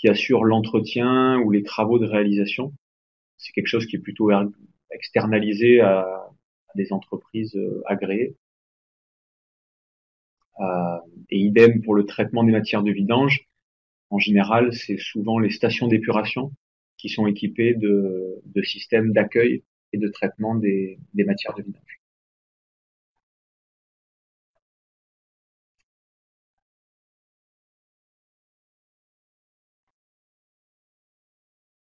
S2: assurent l'entretien ou les travaux de réalisation. C'est quelque chose qui est plutôt externalisé à des entreprises agréées. Et idem pour le traitement des matières de vidange. En général, c'est souvent les stations d'épuration qui sont équipées de systèmes d'accueil et de traitement des matières de vidange.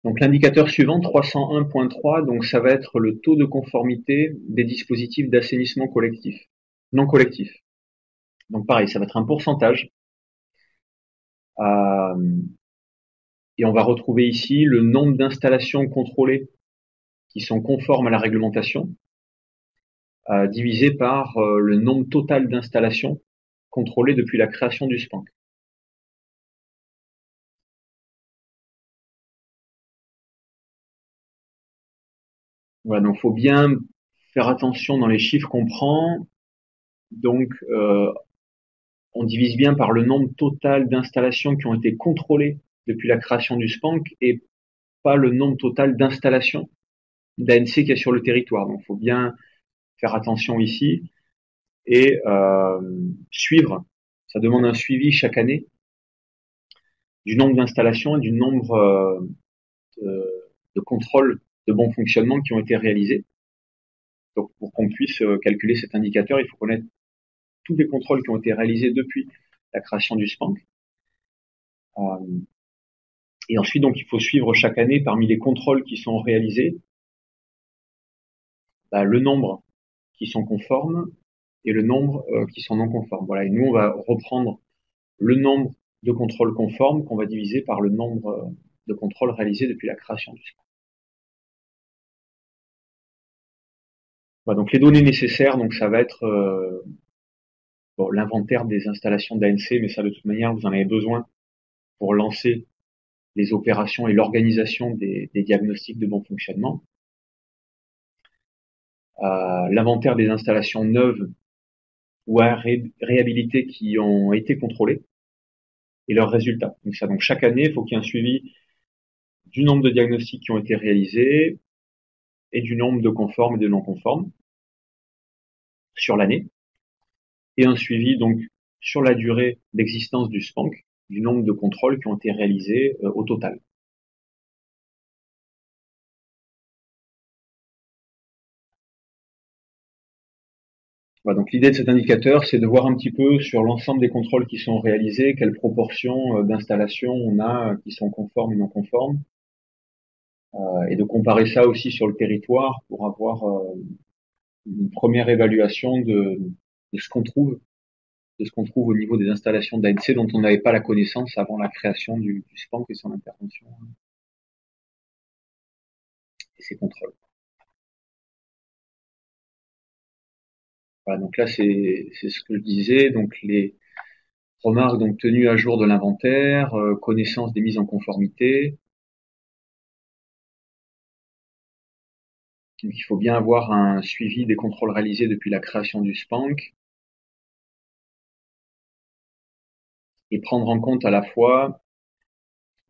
S2: Donc l'indicateur suivant, 301.3, donc ça va être le taux de conformité des dispositifs d'assainissement collectif, non collectif. Donc pareil, ça va être un pourcentage. Et on va retrouver ici le nombre d'installations contrôlées qui sont conformes à la réglementation, divisé par le nombre total d'installations contrôlées depuis la création du SPANC. Voilà, donc faut bien faire attention dans les chiffres qu'on prend. Donc, on divise bien par le nombre total d'installations qui ont été contrôlées depuis la création du SPANC et pas le nombre total d'installations d'ANC qu'il y a sur le territoire. Donc, il faut bien faire attention ici et suivre. Ça demande un suivi chaque année du nombre d'installations et du nombre de contrôles de bon fonctionnement qui ont été réalisés. Donc, pour qu'on puisse calculer cet indicateur, il faut connaître tous les contrôles qui ont été réalisés depuis la création du SPANC. Et ensuite, donc, il faut suivre chaque année parmi les contrôles qui sont réalisés, le nombre qui sont conformes et le nombre qui sont non conformes. Voilà. Et nous, on va reprendre le nombre de contrôles conformes qu'on va diviser par le nombre de contrôles réalisés depuis la création du SPANC. Voilà, donc les données nécessaires, donc ça va être l'inventaire des installations d'ANC, mais ça de toute manière vous en avez besoin pour lancer les opérations et l'organisation des diagnostics de bon fonctionnement. L'inventaire des installations neuves ou à réhabiliter qui ont été contrôlées et leurs résultats. Donc chaque année, il faut qu'il y ait un suivi du nombre de diagnostics qui ont été réalisés et du nombre de conformes et de non conformes sur l'année, et un suivi donc sur la durée d'existence du SPANC du nombre de contrôles qui ont été réalisés au total. Voilà, donc l'idée de cet indicateur, c'est de voir un petit peu sur l'ensemble des contrôles qui sont réalisés, quelle proportion d'installations on a qui sont conformes et non conformes, et de comparer ça aussi sur le territoire pour avoir une première évaluation de ce qu'on trouve, au niveau des installations d'ANC dont on n'avait pas la connaissance avant la création du SPANC et son intervention et ses contrôles. Voilà, donc là c'est ce que je disais, donc les remarques donc tenues à jour de l'inventaire, connaissance des mises en conformité. Donc, il faut bien avoir un suivi des contrôles réalisés depuis la création du SPANC et prendre en compte à la fois,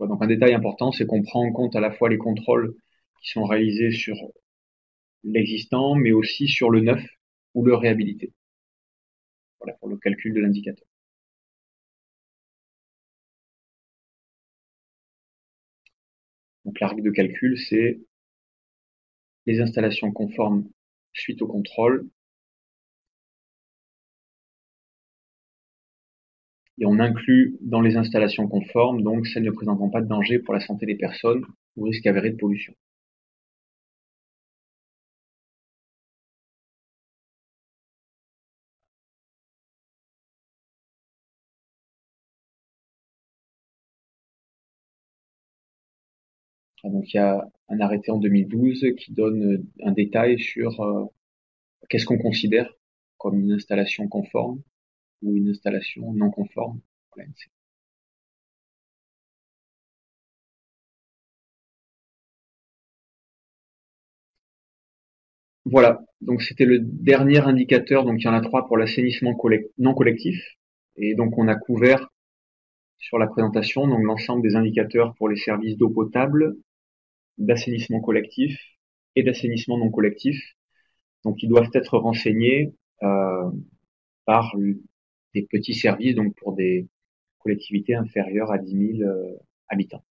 S2: donc un détail important, c'est qu'on prend en compte à la fois les contrôles qui sont réalisés sur l'existant, mais aussi sur le neuf, ou le réhabiliter. Voilà pour le calcul de l'indicateur. Donc la règle de calcul, c'est les installations conformes suite au contrôle. Et on inclut dans les installations conformes, donc celles ne présentant pas de danger pour la santé des personnes ou risque avéré de pollution. Donc il y a un arrêté en 2012 qui donne un détail sur qu'est-ce qu'on considère comme une installation conforme ou une installation non conforme pour l'ANSI. Voilà, donc c'était le dernier indicateur, donc il y en a 3 pour l'assainissement non collectif. Et donc on a couvert sur la présentation donc l'ensemble des indicateurs pour les services d'eau potable, d'assainissement collectif et d'assainissement non collectif. Donc ils doivent être renseignés par des petits services, donc pour des collectivités inférieures à 10 000 habitants.